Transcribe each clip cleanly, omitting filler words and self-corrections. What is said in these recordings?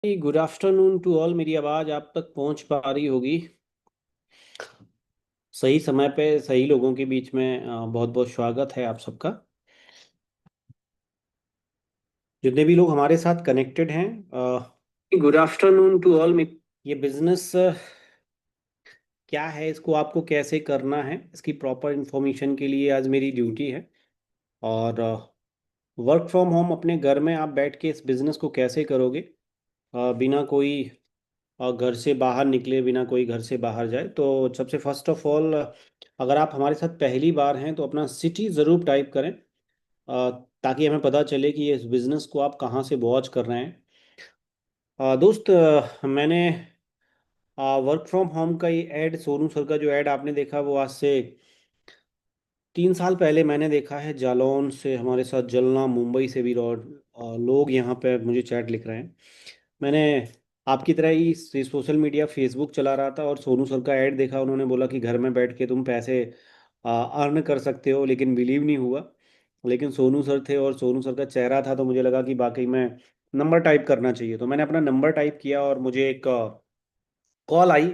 Good afternoon to all. मेरी आवाज़ आप तक पहुंच पा रही होगी सही समय पे सही लोगों के बीच में। बहुत बहुत स्वागत है आप सबका। जितने भी लोग हमारे साथ कनेक्टेड हैं, गुड आफ्टरनून टू ऑल। ये बिजनेस क्या है, इसको आपको कैसे करना है, इसकी प्रॉपर इंफॉर्मेशन के लिए आज मेरी ड्यूटी है। और वर्क फ्रॉम होम अपने घर में आप बैठ के इस बिजनेस को कैसे करोगे, बिना कोई घर से बाहर निकले, बिना कोई घर से बाहर जाए। तो सबसे फर्स्ट ऑफ ऑल, अगर आप हमारे साथ पहली बार हैं तो अपना सिटी ज़रूर टाइप करें, ताकि हमें पता चले कि ये इस बिज़नेस को आप कहाँ से वॉच कर रहे हैं। दोस्त, मैंने वर्क फ्रॉम होम का ये ऐड, सोनू सर का जो ऐड आपने देखा, वो आज से 3 साल पहले मैंने देखा है। जालौन से हमारे साथ जलना, मुंबई से भी लोग यहाँ पे मुझे चैट लिख रहे हैं। मैंने आपकी तरह ही सोशल मीडिया फेसबुक चला रहा था और सोनू सर का ऐड देखा। उन्होंने बोला कि घर में बैठ के तुम पैसे अर्न कर सकते हो, लेकिन बिलीव नहीं हुआ। लेकिन सोनू सर थे और सोनू सर का चेहरा था, तो मुझे लगा कि वाकई में नंबर टाइप करना चाहिए। तो मैंने अपना नंबर टाइप किया और मुझे एक कॉल आई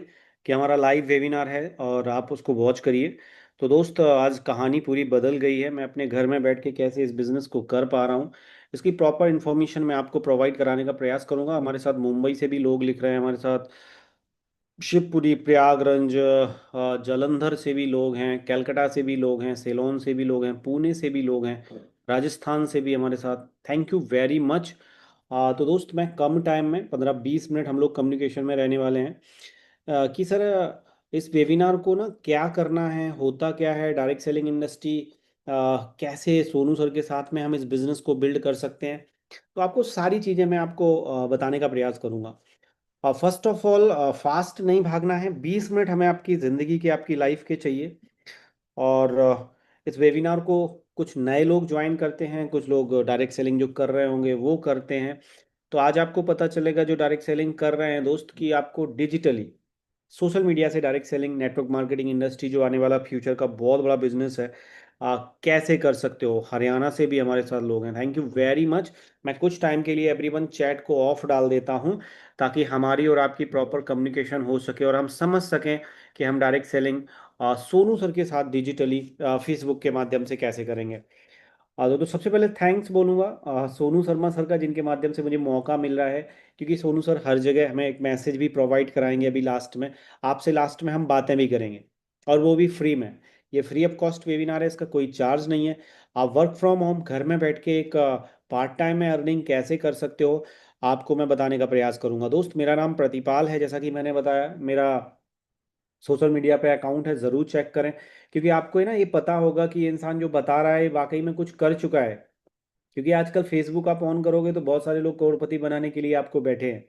कि हमारा लाइव वेबिनार है और आप उसको वॉच करिए। तो दोस्त, आज कहानी पूरी बदल गई है। मैं अपने घर में बैठ के कैसे इस बिज़नेस को कर पा रहा हूँ, इसकी प्रॉपर इन्फॉर्मेशन मैं आपको प्रोवाइड कराने का प्रयास करूंगा। हमारे साथ मुंबई से भी लोग लिख रहे हैं, हमारे साथ शिवपुरी, प्रयागराज, जालंधर से भी लोग हैं, कलकत्ता से भी लोग हैं, सेलोन से भी लोग हैं, पुणे से भी लोग हैं, राजस्थान से भी हमारे साथ। Thank you very much. तो दोस्त, मैं कम टाइम में 15-20 मिनट हम लोग कम्युनिकेशन में रहने वाले हैं। कि सर, इस वेबिनार को ना क्या करना है, होता क्या है, डायरेक्ट सेलिंग इंडस्ट्री, कैसे सोनू सर के साथ में हम इस बिज़नेस को बिल्ड कर सकते हैं। तो आपको सारी चीज़ें मैं आपको बताने का प्रयास करूंगा। फर्स्ट ऑफ ऑल, फास्ट नहीं भागना है। 20 मिनट हमें आपकी ज़िंदगी के, आपकी लाइफ के चाहिए। और इस वेबिनार को कुछ नए लोग ज्वाइन करते हैं, कुछ लोग डायरेक्ट सेलिंग जो कर रहे होंगे वो करते हैं। तो आज आपको पता चलेगा, जो डायरेक्ट सेलिंग कर रहे हैं दोस्त, कि आपको डिजिटली सोशल मीडिया से direct selling, network marketing industry जो आने वाला फ्यूचर का बहुत बड़ा बिजनेस है, कैसे कर सकते हो। हरियाणा से भी हमारे साथ लोग हैं। Thank you very much. मैं कुछ टाइम के लिए एवरीवन चैट को ऑफ डाल देता हूं, ताकि हमारी और आपकी प्रॉपर कम्युनिकेशन हो सके और हम समझ सकें कि हम डायरेक्ट सेलिंग सोनू सर के साथ डिजिटली फेसबुक के माध्यम से कैसे करेंगे। तो सबसे पहले थैंक्स बोलूँगा सोनू शर्मा सर का, जिनके माध्यम से मुझे मौका मिल रहा है। क्योंकि सोनू सर हर जगह हमें एक मैसेज भी प्रोवाइड कराएंगे। अभी लास्ट में, आपसे लास्ट में हम बातें भी करेंगे, और वो भी फ्री में। ये फ्री ऑफ कॉस्ट वेबिनार है, इसका कोई चार्ज नहीं है। आप वर्क फ्रॉम होम घर में बैठ के एक पार्ट टाइम में अर्निंग कैसे कर सकते हो, आपको मैं बताने का प्रयास करूंगा। दोस्त, मेरा नाम प्रतिपाल है, जैसा कि मैंने बताया। मेरा सोशल मीडिया पे अकाउंट है, ज़रूर चेक करें। क्योंकि आपको है ना, ये पता होगा कि ये इंसान जो बता रहा है वाकई में कुछ कर चुका है। क्योंकि आजकल फेसबुक आप ऑन करोगे तो बहुत सारे लोग करोड़पति बनाने के लिए आपको बैठे हैं।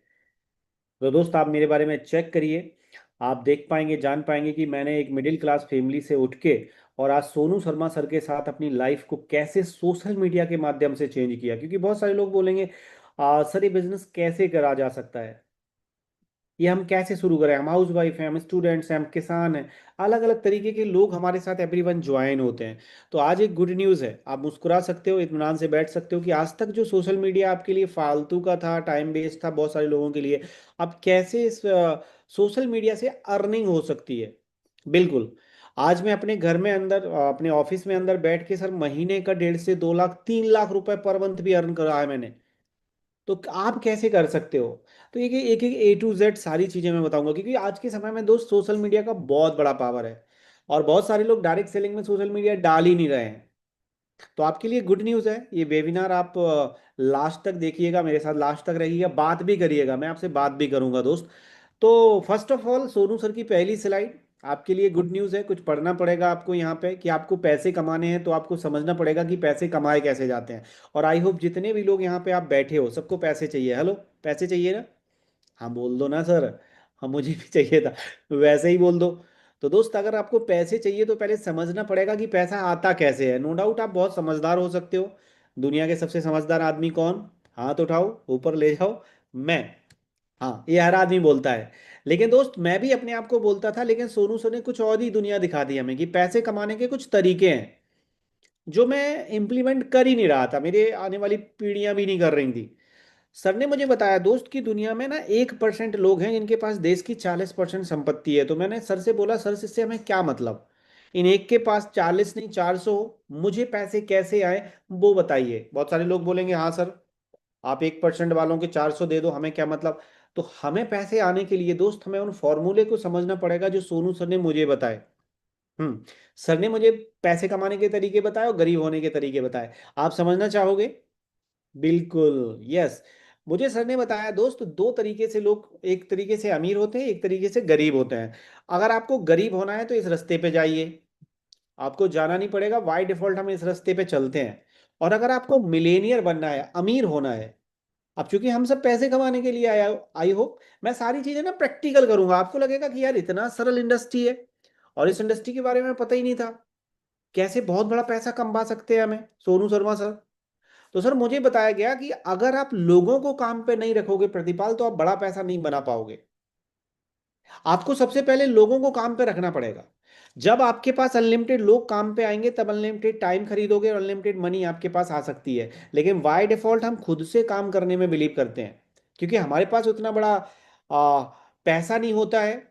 तो दोस्त, आप मेरे बारे में चेक करिए। आप देख पाएंगे, जान पाएंगे कि मैंने एक मिडिल क्लास फैमिली से उठ के और आज सोनू शर्मा सर के साथ अपनी लाइफ को कैसे सोशल मीडिया के माध्यम से चेंज किया। क्योंकि बहुत सारे लोग बोलेंगे, सर ये बिजनेस कैसे करा जा सकता है, ये हम कैसे शुरू करें, हम हाउस वाइफ हैं, हम स्टूडेंट्स हैं, हम किसान हैं। अलग अलग तरीके के लोग हमारे साथ एवरीवन ज्वाइन होते हैं। तो आज एक गुड न्यूज़ है, आप मुस्कुरा सकते हो, इत्मीनान से बैठ सकते हो कि आज तक जो सोशल मीडिया आपके लिए फालतू का था, टाइम वेस्ट था बहुत सारे लोगों के लिए, अब कैसे इस सोशल मीडिया से अर्निंग हो सकती है। बिल्कुल। आज मैं अपने घर में अंदर, अपने ऑफिस में अंदर बैठ के सर, महीने का 1.5 से 2 लाख, 3 लाख रुपए पर मंथ भी अर्न करा है मैंने। तो आप कैसे कर सकते हो। तो ये कि एक एक A to Z सारी चीजें मैं बताऊंगा, क्योंकि आज के समय में दोस्त सोशल मीडिया का बहुत बड़ा पावर है। और बहुत सारे लोग डायरेक्ट सेलिंग में सोशल मीडिया डाल ही नहीं रहे हैं। तो आपके लिए गुड न्यूज़ है, ये वेबिनार आप लास्ट तक देखिएगा, मेरे साथ लास्ट तक रहिएगा, बात भी करिएगा, मैं आपसे बात भी करूंगा दोस्त। तो first of all, Sonu sir की पहली स्लाइड आपके लिए गुड न्यूज़ है। कुछ पढ़ना पड़ेगा आपको यहाँ पे, कि आपको पैसे कमाने हैं तो आपको समझना पड़ेगा कि पैसे कमाए कैसे जाते हैं। और आई होप जितने भी लोग यहाँ पे आप बैठे हो, सबको पैसे चाहिए। हेलो, पैसे चाहिए ना? हाँ बोल दो ना सर। हाँ, मुझे भी चाहिए था, वैसे ही बोल दो। तो दोस्त, अगर आपको पैसे चाहिए तो पहले समझना पड़ेगा कि पैसा आता कैसे है। नो डाउट आप बहुत समझदार हो सकते हो। दुनिया के सबसे समझदार आदमी कौन? हाथ उठाओ, ऊपर ले जाओ। मैं। हाँ, ये हर आदमी बोलता है। लेकिन दोस्त, मैं भी अपने आप को बोलता था, लेकिन सोनू सर ने कुछ और ही दुनिया दिखा दी हमें, कि पैसे कमाने के कुछ तरीके हैं जो मैं इम्प्लीमेंट कर ही नहीं रहा था, मेरे आने वाली पीढ़ियां भी नहीं कर रही थी। सर ने मुझे बताया दोस्त कि दुनिया में ना 1% लोग हैं जिनके पास देश की 40% संपत्ति है। तो मैंने सर से बोला, सर इससे हमें क्या मतलब, इन एक के पास 40 नहीं 400 हो, मुझे पैसे कैसे आए वो बताइए। बहुत सारे लोग बोलेंगे हाँ सर, आप 1% वालों के 400 दे दो, हमें क्या मतलब। तो हमें पैसे आने के लिए दोस्त हमें उन फॉर्मूले को समझना पड़ेगा जो सोनू सर ने मुझे बताए। सर ने मुझे पैसे कमाने के तरीके बताए और गरीब होने के तरीके बताए। आप समझना चाहोगे? बिल्कुल, यस। मुझे सर ने बताया दोस्त, दो तरीके से लोग, एक तरीके से अमीर होते हैं, एक तरीके से गरीब होते हैं। अगर आपको गरीब होना है तो इस रास्ते पे जाइए, आपको जाना नहीं पड़ेगा, बाय डिफॉल्ट हम इस रास्ते पे चलते हैं। और अगर आपको मिलेनियर बनना है, अमीर होना है, अब चूंकि हम सब पैसे कमाने के लिए आया, आई होप मैं सारी चीजें ना प्रैक्टिकल करूंगा। आपको लगेगा कि यार इतना सरल इंडस्ट्री है और इस इंडस्ट्री के बारे में पता ही नहीं था, कैसे बहुत बड़ा पैसा कमा सकते हैं हमें सोनू शर्मा सर। तो सर मुझे बताया गया कि अगर आप लोगों को काम पे नहीं रखोगे प्रतिपाल, तो आप बड़ा पैसा नहीं बना पाओगे। आपको सबसे पहले लोगों को काम पे रखना पड़ेगा। जब आपके पास अनलिमिटेड लोग काम पे आएंगे तब अनलिमिटेड टाइम खरीदोगे और अनलिमिटेड मनी आपके पास आ सकती है। लेकिन बाय डिफॉल्ट हम खुद से काम करने में बिलीव करते हैं, क्योंकि हमारे पास उतना बड़ा पैसा नहीं होता है।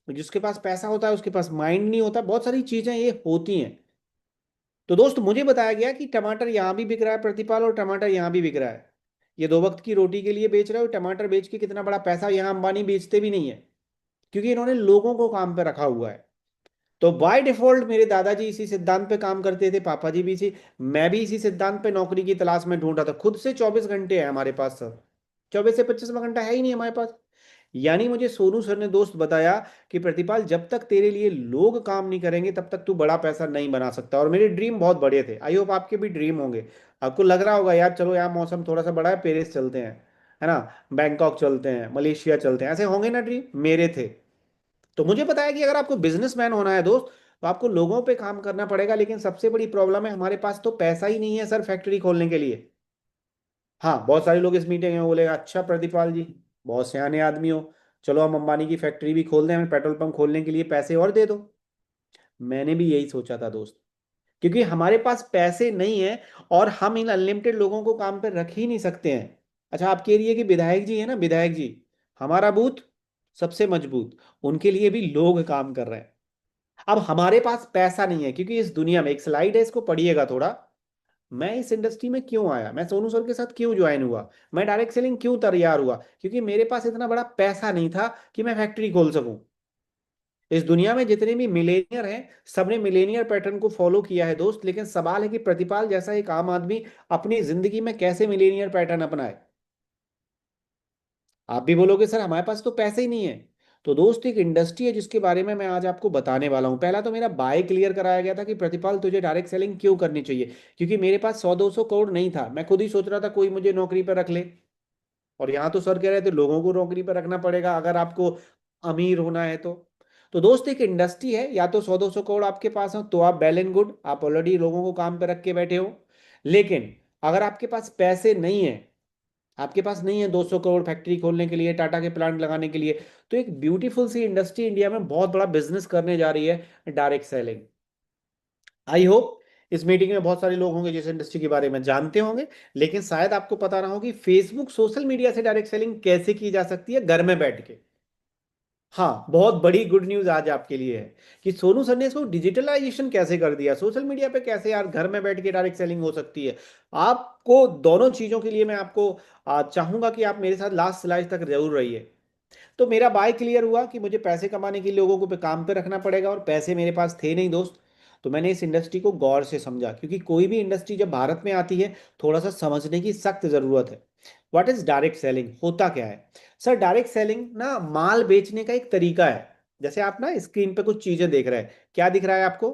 जिसके पास पैसा होता है उसके पास माइंड नहीं होता, बहुत सारी चीजें ये होती हैं। तो दोस्त मुझे बताया गया कि टमाटर यहाँ भी बिक रहा है प्रतिपाल, और टमाटर यहाँ भी बिक रहा है। ये दो वक्त की रोटी के लिए बेच रहे हो, टमाटर बेच के कितना बड़ा पैसा, यहाँ अंबानी बेचते भी नहीं है, क्योंकि इन्होंने लोगों को काम पे रखा हुआ है। तो बाय डिफॉल्ट मेरे दादाजी इसी सिद्धांत पे काम करते थे, पापा जी भी इसी, मैं भी इसी सिद्धांत पे नौकरी की तलाश में ढूंढ रहा था। खुद से 24 घंटे है हमारे पास सर, 24 से 25 घंटा है ही नहीं हमारे पास। यानी मुझे सोनू सर ने दोस्त बताया कि प्रतिपाल जब तक तेरे लिए लोग काम नहीं करेंगे तब तक तू बड़ा पैसा नहीं बना सकता। और मेरे ड्रीम बहुत बड़े थे, आई होप आपके भी ड्रीम होंगे। आपको लग रहा होगा यार चलो यार मौसम थोड़ा सा बड़ा है, पेरिस चलते हैं, है ना, बैंकॉक चलते हैं, मलेशिया चलते हैं, ऐसे होंगे ना ड्रीम, मेरे थे। तो मुझे पता है कि अगर आपको बिजनेसमैन होना है दोस्त, तो आपको लोगों पे काम करना पड़ेगा। लेकिन सबसे बड़ी प्रॉब्लम है हमारे पास तो पैसा ही नहीं है सर फैक्ट्री खोलने के लिए। हाँ, बहुत सारे लोग इस मीटिंग में बोलेगा अच्छा प्रतिपाल जी, बहुत सियाने आदमी हो, चलो हम अंबानी की फैक्ट्री भी खोल दें, हमें पेट्रोल पंप खोलने के लिए पैसे और दे दो। मैंने भी यही सोचा था दोस्त, क्योंकि हमारे पास पैसे नहीं है और हम इन अनलिमिटेड लोगों को काम पे रख ही नहीं सकते हैं। अच्छा, आपके एरिया के विधायक जी है ना, विधायक जी, हमारा बूथ सबसे मजबूत, उनके लिए भी लोग काम कर रहे हैं। अब हमारे पास पैसा नहीं है, क्योंकि इस दुनिया में एक स्लाइड है, इसको पढ़िएगा थोड़ा। मैं इस इंडस्ट्री में क्यों आया, मैं सोनू सर के साथ क्यों ज्वाइन हुआ, मैं डायरेक्ट सेलिंग क्यों तैयार हुआ, क्योंकि मेरे पास इतना बड़ा पैसा नहीं था कि मैं फैक्ट्री खोल सकूं। इस दुनिया में जितने भी मिलेनियर हैं, सबने मिलेनियर पैटर्न को फॉलो किया है दोस्त। लेकिन सवाल है कि प्रतिपाल जैसा एक आम आदमी अपनी जिंदगी में कैसे मिलेनियर पैटर्न अपनाए। आप भी बोलोगे सर हमारे पास तो पैसे ही नहीं है। तो दोस्त एक इंडस्ट्री है जिसके बारे में मैं आज आपको बताने वाला हूं। पहला तो मेरा बाय क्लियर कराया गया था कि प्रतिपाल तुझे डायरेक्ट सेलिंग क्यों करनी चाहिए, क्योंकि मेरे पास 100-200 करोड़ नहीं था। मैं खुद ही सोच रहा था कोई मुझे नौकरी पर रख ले, और यहाँ तो सर कह रहे थे लोगों को नौकरी पर रखना पड़ेगा अगर आपको अमीर होना है तो दोस्त एक इंडस्ट्री है, या तो 100-200 करोड़ आपके पास हो तो आप वेल एंड गुड, आप ऑलरेडी लोगों को काम पे रख के बैठे हो। लेकिन अगर आपके पास पैसे नहीं है, आपके पास नहीं है 200 करोड़ फैक्ट्री खोलने के लिए, टाटा के प्लांट लगाने के लिए, तो एक ब्यूटीफुल सी इंडस्ट्री इंडिया में बहुत बड़ा बिजनेस करने जा रही है, डायरेक्ट सेलिंग। आई होप इस मीटिंग में बहुत सारे लोग होंगे जिस इंडस्ट्री के बारे में जानते होंगे। लेकिन शायद आपको पता ना हो कि फेसबुक सोशल मीडिया से डायरेक्ट सेलिंग कैसे की जा सकती है घर में बैठ के। हाँ, बहुत बड़ी गुड न्यूज आज आपके लिए है कि सोनू सर ने इसको डिजिटलाइजेशन कैसे कर दिया, सोशल मीडिया पे कैसे यार घर में बैठ के डायरेक्ट सेलिंग हो सकती है। आपको दोनों चीजों के लिए मैं आपको चाहूंगा कि आप मेरे साथ लास्ट स्लाइड तक जरूर रहिए। तो मेरा बाय क्लियर हुआ कि मुझे पैसे कमाने के लिए लोगों को पे काम पे रखना पड़ेगा, और पैसे मेरे पास थे नहीं दोस्त। तो मैंने इस इंडस्ट्री को गौर से समझा, क्योंकि कोई भी इंडस्ट्री जब भारत में आती है थोड़ा सा समझने की सख्त जरूरत है। व्हाट इज डायरेक्ट सेलिंग, होता क्या है? सर डायरेक्ट सेलिंग ना माल बेचने का एक तरीका है। जैसे आप ना स्क्रीन पे कुछ चीजें देख रहे हैं, क्या दिख रहा है आपको?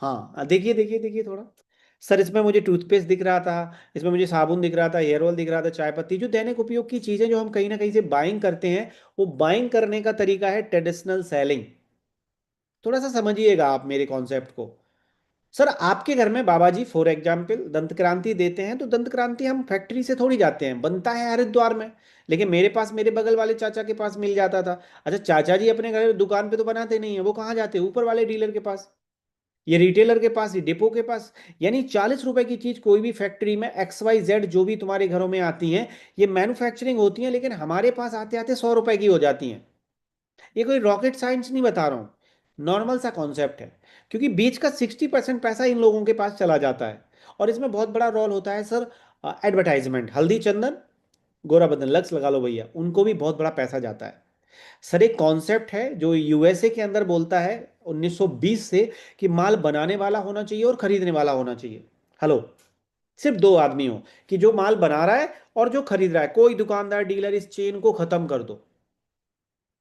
हाँ, देखिए देखिए देखिए थोड़ा। सर इसमें मुझे टूथपेस्ट दिख रहा था, इसमें मुझे साबुन दिख रहा था, हेयर ऑयल दिख रहा था, चाय पत्ती, जो दैनिक उपयोग की चीजें जो हम कहीं ना कहीं से बाइंग करते हैं, वो बाइंग करने का तरीका है ट्रेडिशनल सेलिंग। थोड़ा सा समझिएगा आप मेरे कॉन्सेप्ट को। सर आपके घर में बाबा जी फॉर एग्जाम्पल दंत क्रांति देते हैं, तो दंत क्रांति हम फैक्ट्री से थोड़ी जाते हैं, बनता है हरिद्वार में। लेकिन मेरे पास मेरे बगल वाले चाचा के पास मिल जाता था। अच्छा, चाचा जी अपने घर दुकान पे तो बनाते नहीं है, वो कहाँ जाते हैं? ऊपर वाले डीलर के पास। ये रिटेलर के पास, ये डिपो के पास। यानी 40 रुपए की चीज कोई भी फैक्ट्री में XYZ जो भी तुम्हारे घरों में आती हैं, ये मैन्युफैक्चरिंग होती हैं, लेकिन हमारे पास आते आते 100 रुपए की हो जाती हैं। ये कोई रॉकेट साइंस नहीं बता रहा हूँ, नॉर्मल सा कॉन्सेप्ट है। क्योंकि बीच का 60% पैसा इन लोगों के पास चला जाता है। और इसमें बहुत बड़ा रोल होता है सर, एडवर्टाइजमेंट। हल्दी चंदन गोरा बदन लक्स लगा लो भैया, उनको भी बहुत बड़ा पैसा जाता है। सर एक कॉन्सेप्ट है जो USA के अंदर बोलता है 1920 से, कि माल बनाने वाला होना चाहिए और खरीदने वाला होना चाहिए। हेलो, सिर्फ दो आदमी हो, कि जो माल बना रहा है और जो खरीद रहा है, कोई दुकानदार डीलर, इस चेन को खत्म कर दो।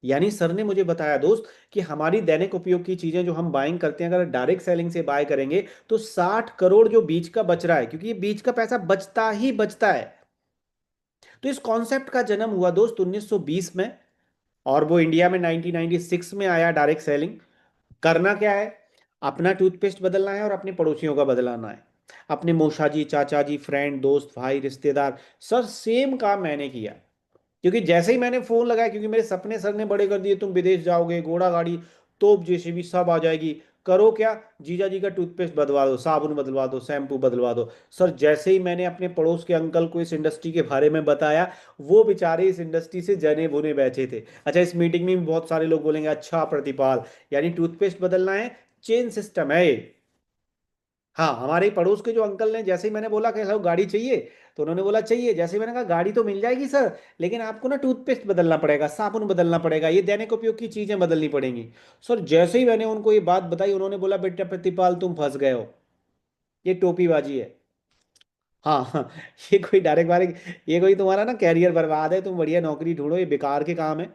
यानी सर ने मुझे बताया दोस्त, कि हमारी दैनिक उपयोग की चीजें जो हम बाइंग करते हैं, अगर डायरेक्ट सेलिंग से बाय करेंगे तो 60 करोड़ जो बीच का बच रहा है, क्योंकि ये बीच का पैसा बचता ही बचता है। तो इस कॉन्सेप्ट का जन्म हुआ दोस्त 1920 में, और वो इंडिया में 1996 में आया डायरेक्ट सेलिंग। करना क्या है, अपना टूथपेस्ट बदलना है और अपने पड़ोसियों का बदलाना है। अपने मौसा जी, चाचा जी, फ्रेंड, दोस्त, भाई, रिश्तेदार। सर सेम काम मैंने किया। क्योंकि जैसे ही मैंने फोन लगाया, क्योंकि मेरे सपने सर ने बड़े कर दिए, तुम विदेश जाओगे, घोड़ा गाड़ी, तोप जेसीबी सब आ जाएगी। करो क्या, जीजा जी का टूथपेस्ट बदलवा दो, साबुन बदलवा दो, शैम्पू बदलवा दो। सर जैसे ही मैंने अपने पड़ोस के अंकल को इस इंडस्ट्री के बारे में बताया, वो बेचारे इस इंडस्ट्री से जने बुने बैठे थे। अच्छा, इस मीटिंग में भी बहुत सारे लोग बोलेंगे, अच्छा प्रतिपाल, यानी टूथपेस्ट बदलना है, चेन सिस्टम है ये। हाँ, हमारे ही पड़ोस के जो अंकल ने, जैसे ही मैंने बोला कि हेलो गाड़ी चाहिए, तो उन्होंने बोला चाहिए। जैसे ही मैंने कहा गाड़ी तो मिल जाएगी सर, लेकिन आपको ना टूथपेस्ट बदलना पड़ेगा, साबुन बदलना पड़ेगा, ये दैनिक उपयोग की चीजें बदलनी पड़ेंगी। सर जैसे ही मैंने उनको ये बात बताई, उन्होंने बोला बेटा प्रतिपाल तुम फंस गए हो, ये टोपीबाजी है। हाँ हाँ, ये कोई डायरेक्ट वायरेक्ट, ये कोई तुम्हारा ना कैरियर बर्बाद है, तुम बढ़िया नौकरी ढूंढो, ये बेकार के काम है।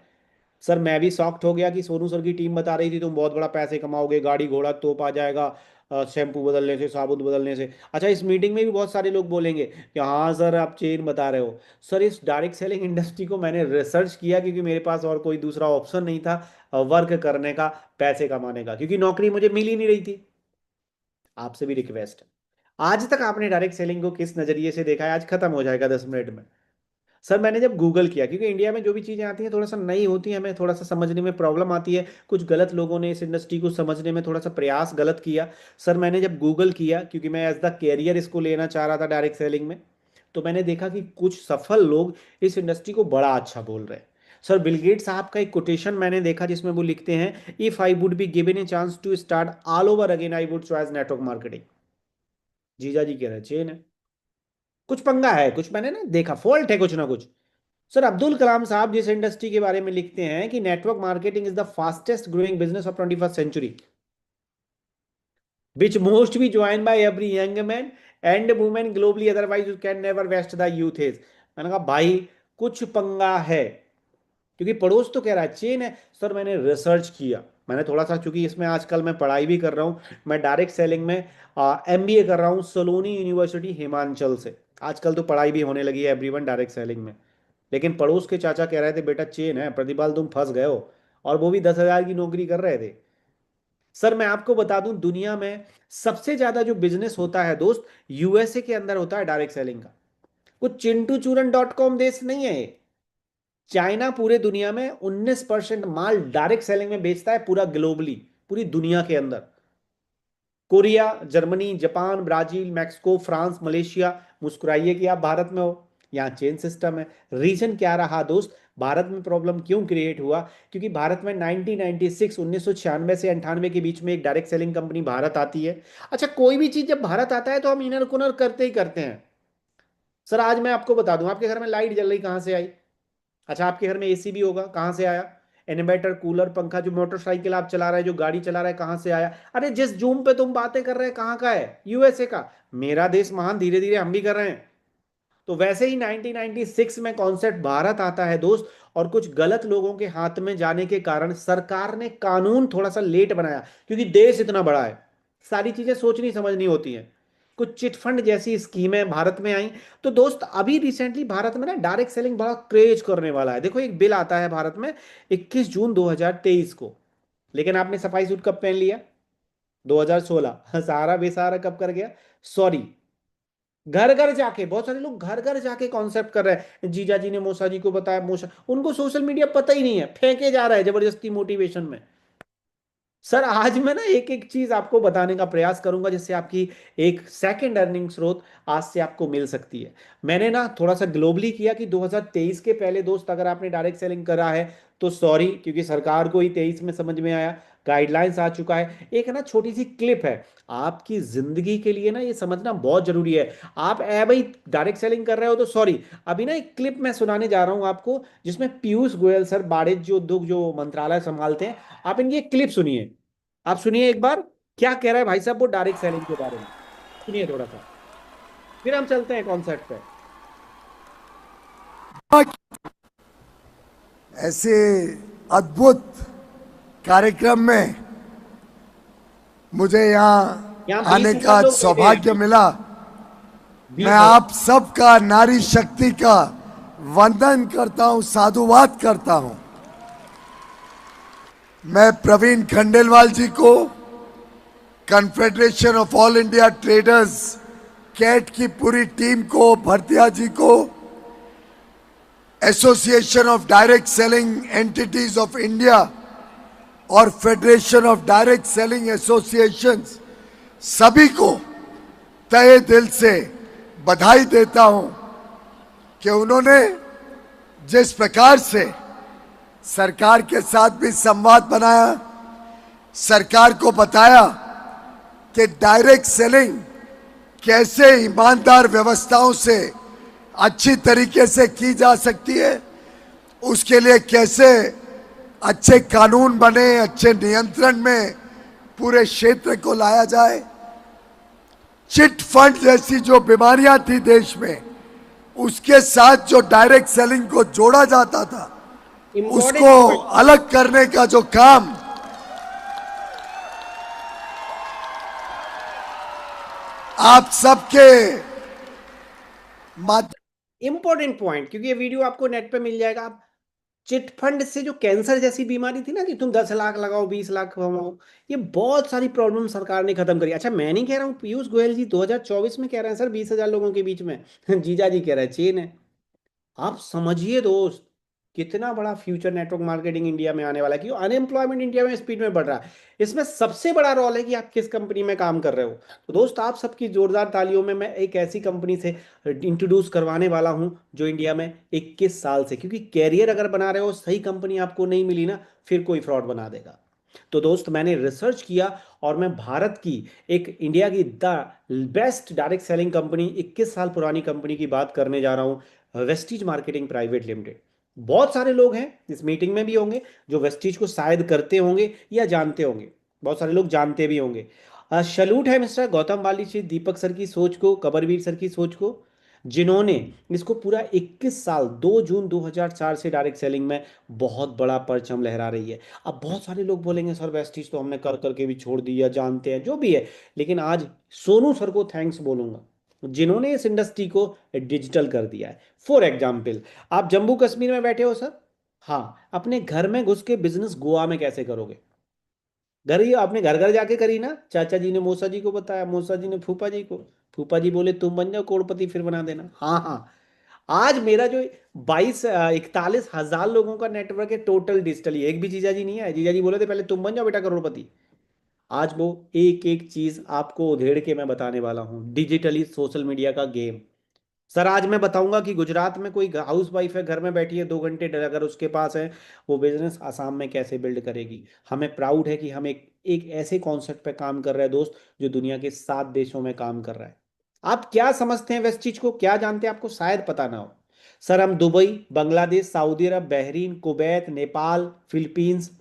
सर मैं भी शॉक्ड हो गया कि सोनू सर की टीम बता रही थी तुम बहुत बड़ा पैसे कमाओगे, गाड़ी घोड़ा तोप आ जाएगा, शैम्पू बदलने से, साबुन बदलने से। अच्छा, इस मीटिंग में भी बहुत सारे लोग बोलेंगे कि हाँ सर आप चेन बता रहे हो। सर इस डायरेक्ट सेलिंग इंडस्ट्री को मैंने रिसर्च किया, क्योंकि मेरे पास और कोई दूसरा ऑप्शन नहीं था वर्क करने का, पैसे कमाने का, क्योंकि नौकरी मुझे मिल ही नहीं रही थी। आपसे भी रिक्वेस्ट है, आज तक आपने डायरेक्ट सेलिंग को किस नजरिए से देखा है? आज खत्म हो जाएगा 10 मिनट में। सर मैंने जब गूगल किया, क्योंकि इंडिया में जो भी चीज़ें आती हैं थोड़ा सा नई होती है, हमें थोड़ा सा समझने में प्रॉब्लम आती है, कुछ गलत लोगों ने इस इंडस्ट्री को समझने में थोड़ा सा प्रयास गलत किया। सर मैंने जब गूगल किया, क्योंकि मैं एज द कैरियर इसको लेना चाह रहा था डायरेक्ट सेलिंग में, तो मैंने देखा कि कुछ सफल लोग इस इंडस्ट्री को बड़ा अच्छा बोल रहे हैं। सर बिल गेट साहब का एक कोटेशन मैंने देखा, जिसमें वो लिखते हैं, if I would be given a chance to start all over again I would choice network marketing. जीजा जी कह रहे हैं चेन है, कुछ पंगा है, कुछ मैंने ना देखा फॉल्ट है कुछ ना कुछ। सर अब्दुल कलाम साहब जिस इंडस्ट्री के बारे में लिखते हैं कि network marketing is the fastest growing business of 21st century, which most be join by every young man and women globally, otherwise you can never waste the youth age. मैंने कहा भाई कुछ पंगा है, क्योंकि पड़ोस तो कह रहा है चेन है। सर मैंने रिसर्च किया, मैंने थोड़ा सा, चूंकि इसमें आजकल मैं पढ़ाई भी कर रहा हूँ, मैं डायरेक्ट सेलिंग में MBA कर रहा हूँ सलोनी यूनिवर्सिटी हिमाचल से। आजकल तो पढ़ाई भी होने लगी है एवरीवन डायरेक्ट सेलिंग में। लेकिन पड़ोस के चाचा कह रहे थे बेटा चेन है, प्रतिपाल तुम फंस गए हो, और वो भी 10,000 की नौकरी कर रहे थे। सर मैं आपको बता दूं, दुनिया में सबसे ज्यादा जो बिजनेस होता है दोस्त, USA के अंदर होता है डायरेक्ट सेलिंग का। कुछ चिंटू चूरन .com देश नहीं है ये। चाइना पूरे दुनिया में 19% माल डायरेक्ट सेलिंग में बेचता है, पूरा ग्लोबली, पूरी दुनिया के अंदर। Korea, Germany, Japan, Brazil, Mexico, France, Malaysia. मुस्कुराइए कि आप भारत में हो, यहाँ चेन सिस्टम है। रीजन क्या रहा दोस्त, भारत में प्रॉब्लम क्यों क्रिएट हुआ? क्योंकि भारत में 1996 1996 से 98 के बीच में एक डायरेक्ट सेलिंग कंपनी भारत आती है। अच्छा, कोई भी चीज जब भारत आता है तो हम इनर कुनर करते ही करते हैं। सर आज मैं आपको बता दूं, आपके घर में लाइट जल रही कहां से आई? अच्छा, आपके घर में AC भी होगा, कहाँ से आया? इन्वर्टर, कूलर, पंखा, जो मोटरसाइकिल आप चला रहे हैं, जो गाड़ी चला रहे हैं, कहाँ से आया? अरे जिस जूम पे तुम बातें कर रहे हैं कहाँ का है? USA का। मेरा देश महान, धीरे धीरे हम भी कर रहे हैं। तो वैसे ही 1996 में कॉन्सेप्ट भारत आता है दोस्त, और कुछ गलत लोगों के हाथ में जाने के कारण सरकार ने कानून थोड़ा सा लेट बनाया, क्योंकि देश इतना बड़ा है, सारी चीजें सोचनी समझनी होती हैं। कुछ चिटफंड जैसी स्कीमें भारत में आई। तो दोस्त अभी रिसेंटली भारत में ना डायरेक्ट सेलिंग बड़ा क्रेज करने वाला है। देखो एक बिल आता है भारत में 21 जून 2023 को, लेकिन आपने सफाई सूट कब पहन लिया? 2016। सहारा बेसहारा कब कर गया? सॉरी, घर घर जाके, बहुत सारे लोग घर घर जाके कॉन्सेप्ट कर रहे हैं, जीजा जी ने मौसा जी को बताया, मौसा, उनको सोशल मीडिया पता ही नहीं है, फेंके जा रहा है जबरदस्ती मोटिवेशन में। सर आज मैं ना एक एक चीज आपको बताने का प्रयास करूंगा जिससे आपकी एक सेकंड अर्निंग स्रोत आज से आपको मिल सकती है। मैंने ना थोड़ा सा ग्लोबली किया कि 2023 के पहले दोस्त अगर आपने डायरेक्ट सेलिंग करा है तो सॉरी, क्योंकि सरकार को ही 23 में समझ में आया, गाइडलाइंस आ चुका है। एक है ना छोटी सी क्लिप है, आपकी जिंदगी के लिए ना ये समझना बहुत जरूरी है। आप ए भाई डायरेक्ट सेलिंग कर रहे हो तो सॉरी, अभी ना एक क्लिप मैं सुनाने जा रहा हूं आपको जिसमें पीयूष गोयल सर, वाणिज्य उद्योग जो मंत्रालय संभालते हैं, आप इनकी एक क्लिप सुनिए। आप सुनिए एक बार क्या कह रहा है भाई साहब वो डायरेक्ट सेलिंग के बारे में। सुनिए थोड़ा सा, फिर हम चलते हैं कॉन्सेप्ट पे। ऐसे अद्भुत कार्यक्रम में मुझे यहाँ यहाँ आने 20,000 का लोग बैठे हैं सौभाग्य अभी। मिला। मैं 20,000। आप सबका, नारी शक्ति का वंदन करता हूँ, साधुवाद करता हूँ। मैं प्रवीण खंडेलवाल जी को, confederation of all India traders CAT की पूरी टीम को, भरतिया जी को, association of direct selling entities of India और federation of direct selling associations, सभी को तहे दिल से बधाई देता हूं कि उन्होंने जिस प्रकार से सरकार के साथ भी संवाद बनाया, सरकार को बताया कि डायरेक्ट सेलिंग कैसे ईमानदार व्यवस्थाओं से अच्छी तरीके से की जा सकती है, उसके लिए कैसे अच्छे कानून बने, अच्छे नियंत्रण में पूरे क्षेत्र को लाया जाए। चिट फंड जैसी जो बीमारियां थी देश में, उसके साथ जो डायरेक्ट सेलिंग को जोड़ा जाता था, उसको इंपॉर्टेंट। अलग करने का जो काम आप सबके माध्यम। इंपॉर्टेंट पॉइंट, क्योंकि ये वीडियो आपको नेट पे मिल जाएगा। आप चिट फंड से जो कैंसर जैसी बीमारी थी ना कि तुम 10 लाख लगाओ 20 लाख कमाओ, ये बहुत सारी प्रॉब्लम सरकार ने खत्म करी। अच्छा मैं नहीं कह रहा हूँ, पीयूष गोयल जी 2024 में कह रहे हैं सर 20,000 लोगों के बीच में जीजा जी कह रहे हैं चेन है। आप समझिए दोस्त, कितना बड़ा फ्यूचर नेटवर्क मार्केटिंग इंडिया में आने वाला है, क्यों अनएम्प्लॉयमेंट इंडिया में स्पीड में बढ़ रहा है। इसमें सबसे बड़ा रोल है कि आप किस कंपनी में काम कर रहे हो। तो दोस्त आप सबकी जोरदार तालियों में मैं एक ऐसी कंपनी से इंट्रोड्यूस करवाने वाला हूं जो इंडिया में 21 साल से, क्योंकि कैरियर अगर बना रहे हो सही कंपनी आपको नहीं मिली ना, फिर कोई फ्रॉड बना देगा। तो दोस्त मैंने रिसर्च किया और मैं भारत की एक, इंडिया की the best direct selling company, 21 साल पुरानी कंपनी की बात करने जा रहा हूं, वेस्टीज मार्केटिंग प्राइवेट लिमिटेड। बहुत सारे लोग हैं इस मीटिंग में भी होंगे जो वेस्टीज को शायद करते होंगे या जानते होंगे, बहुत सारे लोग जानते भी होंगे। सल्यूट है मिस्टर गौतम बाली जी, दीपक सर की सोच को, कबरवीर सर की सोच को, जिन्होंने इसको पूरा 21 साल, 2 जून 2004 से डायरेक्ट सेलिंग में बहुत बड़ा परचम लहरा रही है। अब बहुत सारे लोग बोलेंगे सर वेस्टीज तो हमने कर करके भी छोड़ दिया, जानते हैं जो भी है, लेकिन आज सोनू सर को थैंक्स बोलूंगा जिन्होंने इस इंडस्ट्री को डिजिटल कर दिया है। फॉर एग्जाम्पल, आप जम्मू कश्मीर में बैठे हो सर, हाँ अपने घर में घुस के बिजनेस गोवा में कैसे करोगे? घर ही आपने घर घर जाके करी ना, चाचा जी ने मौसा जी को बताया, मौसा जी ने फूफा जी को, फूफा जी बोले तुम बन जाओ करोड़पति फिर बना देना। हाँ हाँ, आज मेरा जो 41 41 हजार लोगों का नेटवर्क है टोटल डिजिटली, एक भी जीजा जी नहीं है। जीजा जी बोले थे पहले तुम बन जाओ बेटा करोड़पति। आज वो एक एक चीज आपको उधेड़ के मैं बताने वाला हूँ, डिजिटली सोशल मीडिया का गेम। सर आज मैं बताऊंगा कि गुजरात में कोई हाउस वाइफ है, घर में बैठी है 2 घंटे अगर उसके पास है, वो बिजनेस आसाम में कैसे बिल्ड करेगी। हमें प्राउड है कि हम एक एक ऐसे कॉन्सेप्ट पे काम कर रहे हैं दोस्त जो दुनिया के 7 देशों में काम कर रहा है। आप क्या समझते हैं वेस्ट चीज को, क्या जानते हैं, आपको शायद पता ना हो। सर हम दुबई, बांग्लादेश, सऊदी अरब, बहरीन, कुवैत, नेपाल, फिलीपींस,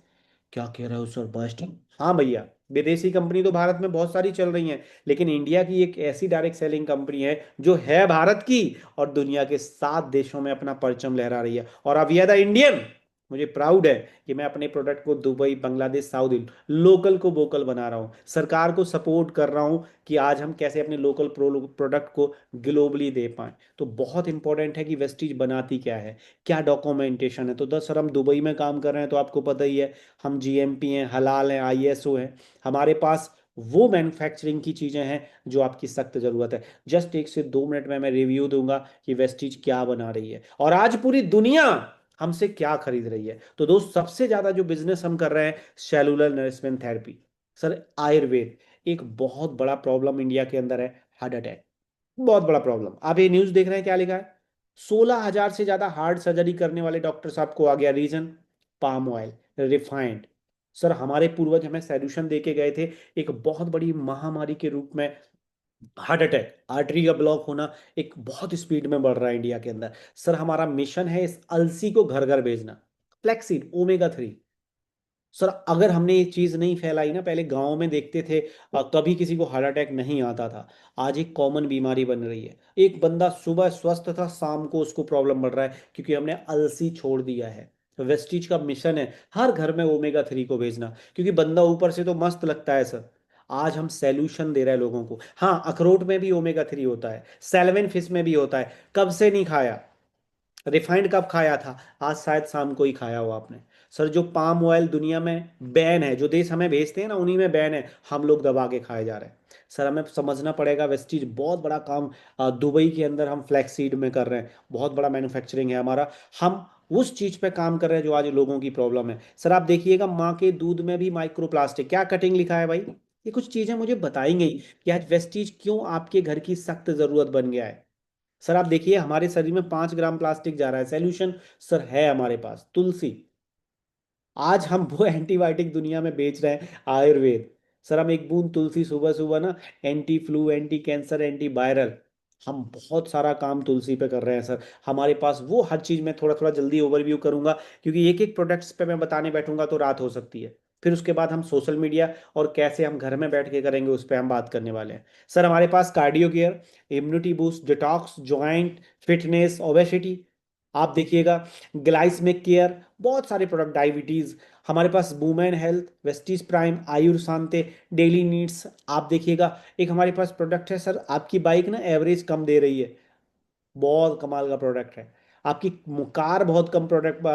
क्या कह रहे हो सर बस्ट, हाँ भैया, विदेशी कंपनी तो भारत में बहुत सारी चल रही हैं, लेकिन इंडिया की एक ऐसी डायरेक्ट सेलिंग कंपनी है जो है भारत की और दुनिया के 7 देशों में अपना परचम लहरा रही है। और अब द इंडियन, मुझे प्राउड है कि मैं अपने प्रोडक्ट को दुबई, बांग्लादेश, सऊदी, लोकल को वोकल बना रहा हूँ, सरकार को सपोर्ट कर रहा हूँ कि आज हम कैसे अपने लोकल प्रोडक्ट को ग्लोबली दे पाएं। तो बहुत इंपॉर्टेंट है कि वेस्टीज बनाती क्या है, क्या डॉक्यूमेंटेशन है। तो दस सर हम दुबई में काम कर रहे हैं तो आपको पता ही है, हम जीएमपी हैं, हलाल हैं, आईएसओ हैं, हमारे पास वो मैन्युफैक्चरिंग की चीज़ें हैं जो आपकी सख्त ज़रूरत है। जस्ट 1 से 2 मिनट में मैं रिव्यू दूंगा कि वेस्टीज क्या बना रही है। और आज पूरी दुनिया हमसे क्या खरीद रही है। तो दोस्त सबसे ज्यादा जो बिजनेस हम कर रहे हैं, cellular nourishment therapy. Sir Ayurveda, एक बहुत बड़ा प्रॉब्लम इंडिया के अंदर है, हार्ट अटैक, बहुत बड़ा प्रॉब्लम। आप ये न्यूज देख रहे हैं, क्या लिखा है, 16,000 से ज्यादा हार्ट सर्जरी करने वाले डॉक्टर साहब को आ गया reason, palm oil, refined. Sir हमारे पूर्वज हमें सॉल्यूशन दे के गए थे एक बहुत बड़ी महामारी के रूप में, हार्ट अटैक, आर्टरी का ब्लॉक होना एक बहुत स्पीड में बढ़ रहा है इंडिया के अंदर। सर हमारा मिशन है इस अलसी को घर घर भेजना, फ्लैक्सीड, ओमेगा 3। सर अगर हमने ये चीज नहीं फैलाई ना, पहले गांव में देखते थे कभी किसी को हार्ट अटैक नहीं आता था, आज एक कॉमन बीमारी बन रही है। एक बंदा सुबह स्वस्थ था, शाम को उसको प्रॉब्लम बढ़ रहा है, क्योंकि हमने अलसी छोड़ दिया है। वेस्टीज का मिशन है हर घर में ओमेगा 3 को भेजना, क्योंकि बंदा ऊपर से तो मस्त लगता है सर, आज हम सैल्यूशन दे रहे हैं लोगों को। हाँ, अखरोट में भी ओमेगा 3 होता है, सैलमन फिश में भी होता है, कब से नहीं खाया, रिफाइंड कब खाया था, आज शायद शाम को ही खाया हो आपने। सर जो पाम ऑयल दुनिया में बैन है, जो देश हमें भेजते हैं ना उन्हीं में बैन है, हम लोग दबा के खाए जा रहे हैं। सर हमें समझना पड़ेगा, वेस्टीज बहुत बड़ा काम दुबई के अंदर हम फ्लैक्सीड में कर रहे हैं, बहुत बड़ा मैन्युफैक्चरिंग है हमारा। हम उस चीज पे काम कर रहे हैं जो आज लोगों की प्रॉब्लम है। सर आप देखिएगा माँ के दूध में भी माइक्रो प्लास्टिक, क्या कटिंग लिखा है भाई, ये कुछ चीजें मुझे बताएंगे ही कि आज वेस्टीज क्यों आपके घर की सख्त जरूरत बन गया है। सर आप देखिए हमारे शरीर में 5 ग्राम प्लास्टिक जा रहा है, सॉल्यूशन सर है हमारे पास, तुलसी। आज हम वो एंटीबायोटिक दुनिया में बेच रहे हैं, आयुर्वेद। सर हम एक बूंद तुलसी सुबह सुबह ना, anti flu, anti cancer, anti viral, हम बहुत सारा काम तुलसी पे कर रहे हैं सर। हमारे पास वो हर चीज में थोड़ा थोड़ा जल्दी ओवरव्यू करूंगा, क्योंकि एक एक प्रोडक्ट्स पे मैं बताने बैठूंगा तो रात हो सकती है। फिर उसके बाद हम सोशल मीडिया और कैसे हम घर में बैठ के करेंगे उस पर हम बात करने वाले हैं। सर हमारे पास cardio care, immunity boost, detox, joint fitness, obesity, आप देखिएगा, ग्लाइसमिक केयर, बहुत सारे प्रोडक्ट, डायबिटीज, हमारे पास women health, Vestige prime, Ayur Shanti, daily needs. आप देखिएगा एक हमारे पास प्रोडक्ट है सर, आपकी बाइक ना एवरेज कम दे रही है, बहुत कमाल का प्रोडक्ट है। आपकी कार बहुत कम प्रोडक्ट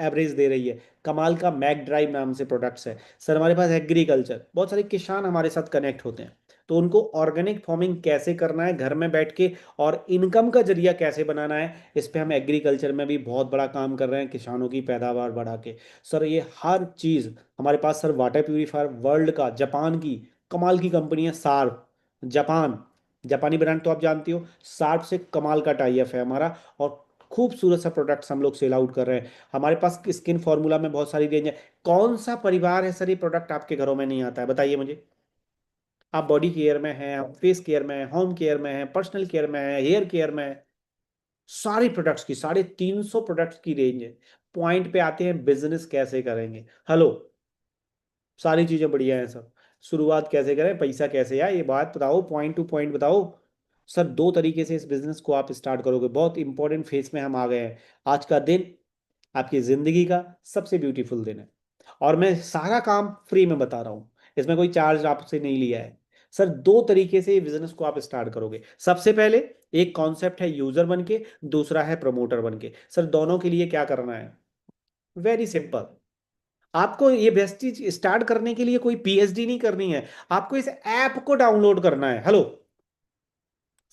एवरेज दे रही है, कमाल का मैक ड्राइव नाम से प्रोडक्ट्स है। सर हमारे पास एग्रीकल्चर, बहुत सारे किसान हमारे साथ कनेक्ट होते हैं, तो उनको ऑर्गेनिक फार्मिंग कैसे करना है घर में बैठ के, और इनकम का जरिया कैसे बनाना है, इस पे हम एग्रीकल्चर में भी बहुत बड़ा काम कर रहे हैं, किसानों की पैदावार बढ़ा के। सर ये हर चीज़ हमारे पास। सर वाटर प्यूरिफायर वर्ल्ड का, जापान की कमाल की कंपनी है सार्फ, जापान, जापानी ब्रांड तो आप जानती हो, 60 से कमाल का टाई अप है हमारा, और खूबसूरत सा प्रोडक्ट्स हम लोग सेल आउट कर रहे हैं। हमारे पास स्किन फॉर्मूला में बहुत सारी रेंज है। कौन सा परिवार है सर ये प्रोडक्ट आपके घरों में नहीं आता है, बताइए मुझे। आप बॉडी केयर में हैं, आप फेस केयर में हैं, होम केयर में हैं, पर्सनल केयर में हैं, हेयर केयर में हैं, सारी प्रोडक्ट्स की 350 प्रोडक्ट्स की रेंज है। पॉइंट पे आते हैं, बिजनेस कैसे करेंगे, हेलो, सारी चीजें बढ़िया हैं सब, शुरुआत कैसे करें, पैसा कैसे आए, ये बात बताओ, पॉइंट टू पॉइंट बताओ। सर दो तरीके से इस बिजनेस को आप स्टार्ट करोगे, बहुत इंपॉर्टेंट फेज में हम आ गए हैं। आज का दिन आपकी जिंदगी का सबसे ब्यूटीफुल दिन है, और मैं सारा काम फ्री में बता रहा हूँ, इसमें कोई चार्ज आपसे नहीं लिया है। सर दो तरीके से बिजनेस को आप स्टार्ट करोगे, सबसे पहले एक कॉन्सेप्ट है यूजर बन के, दूसरा है प्रमोटर बन के। सर दोनों के लिए क्या करना है, वेरी सिंपल। आपको ये बेस्ट चीज स्टार्ट करने के लिए कोई पीएचडी नहीं करनी है, आपको इस ऐप को डाउनलोड करना है। हेलो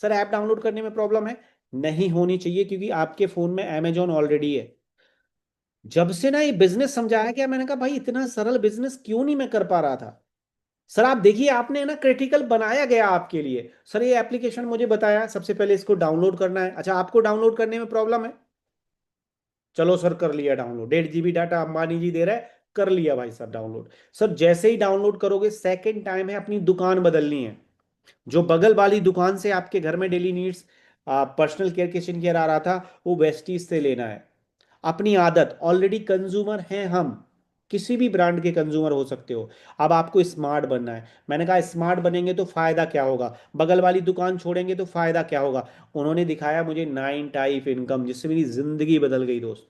सर, ऐप डाउनलोड करने में प्रॉब्लम है, नहीं होनी चाहिए, क्योंकि आपके फोन में अमेजोन ऑलरेडी है। जब से ना ये बिजनेस समझाया गया, मैंने कहा भाई इतना सरल बिजनेस क्यों नहीं मैं कर पा रहा था। सर आप देखिए, आपने ना क्रिटिकल बनाया गया आपके लिए। सर ये एप्लीकेशन मुझे बताया, सबसे पहले इसको डाउनलोड करना है। अच्छा, आपको डाउनलोड करने में प्रॉब्लम है, चलो सर कर लिया डाउनलोड, 1.5 GB डाटा अंबानी जी दे रहा है, कर लिया भाई सर डाउनलोड। सर जैसे ही डाउनलोड करोगे, सेकंड टाइम है अपनी दुकान बदलनी है। जो बगल वाली दुकान से आपके घर में daily needs, personal care, kitchen care आ रहा था, वो वेस्टीज से लेना है। अपनी आदत, ऑलरेडी कंज्यूमर हैं हम, किसी भी ब्रांड के कंज्यूमर हो सकते हो, अब आपको स्मार्ट बनना है। मैंने कहा स्मार्ट बनेंगे तो फायदा क्या होगा, बगल वाली दुकान छोड़ेंगे तो फायदा क्या होगा। उन्होंने दिखाया मुझे 9 टाइप इनकम, जिससे मेरी जिंदगी बदल गई दोस्त।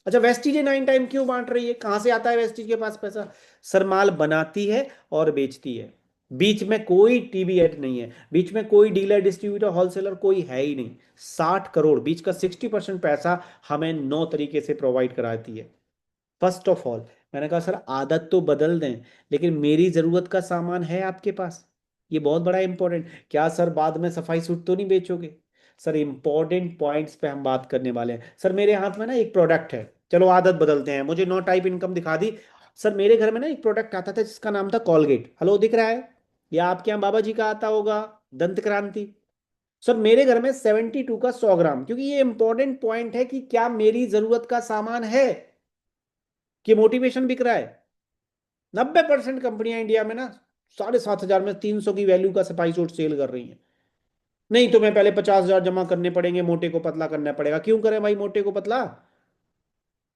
अच्छा, वेस्टीज 9 टाइम क्यों बांट रही है, कहां से आता है वेस्टीज के पास पैसा। सर माल बनाती है और बेचती है, बीच में कोई टीवी एड नहीं है, बीच में कोई डीलर, डिस्ट्रीब्यूटर, होलसेलर कोई है ही नहीं। 60 करोड़, बीच का 60% पैसा हमें 9 तरीके से प्रोवाइड कराती है। फर्स्ट ऑफ ऑल, मैंने कहा सर आदत तो बदल दें, लेकिन मेरी जरूरत का सामान है आपके पास, ये बहुत बड़ा इंपॉर्टेंट। क्या सर बाद में सफाई सूट तो नहीं बेचोगे। सर इंपॉर्टेंट पॉइंट्स पे हम बात करने वाले हैं। सर मेरे हाथ में ना एक प्रोडक्ट है, चलो आदत बदलते हैं, मुझे नो टाइप इनकम दिखा दी। सर मेरे घर में ना एक प्रोडक्ट आता था जिसका नाम था कॉलगेट, हेलो दिख रहा है, या आपके यहाँ बाबा जी का आता होगा दंत क्रांति। सर मेरे घर में 72 का 100 ग्राम, क्योंकि ये इंपॉर्टेंट पॉइंट है कि क्या मेरी जरूरत का सामान है कि मोटिवेशन बिक रहा है। 90% कंपनियां इंडिया में ना 7,500 में 300 की वैल्यू का सफाई सूट सेल कर रही हैं। नहीं तो मैं पहले 50,000 जमा करने पड़ेंगे, मोटे को पतला करना पड़ेगा। क्यों करें भाई मोटे को पतला।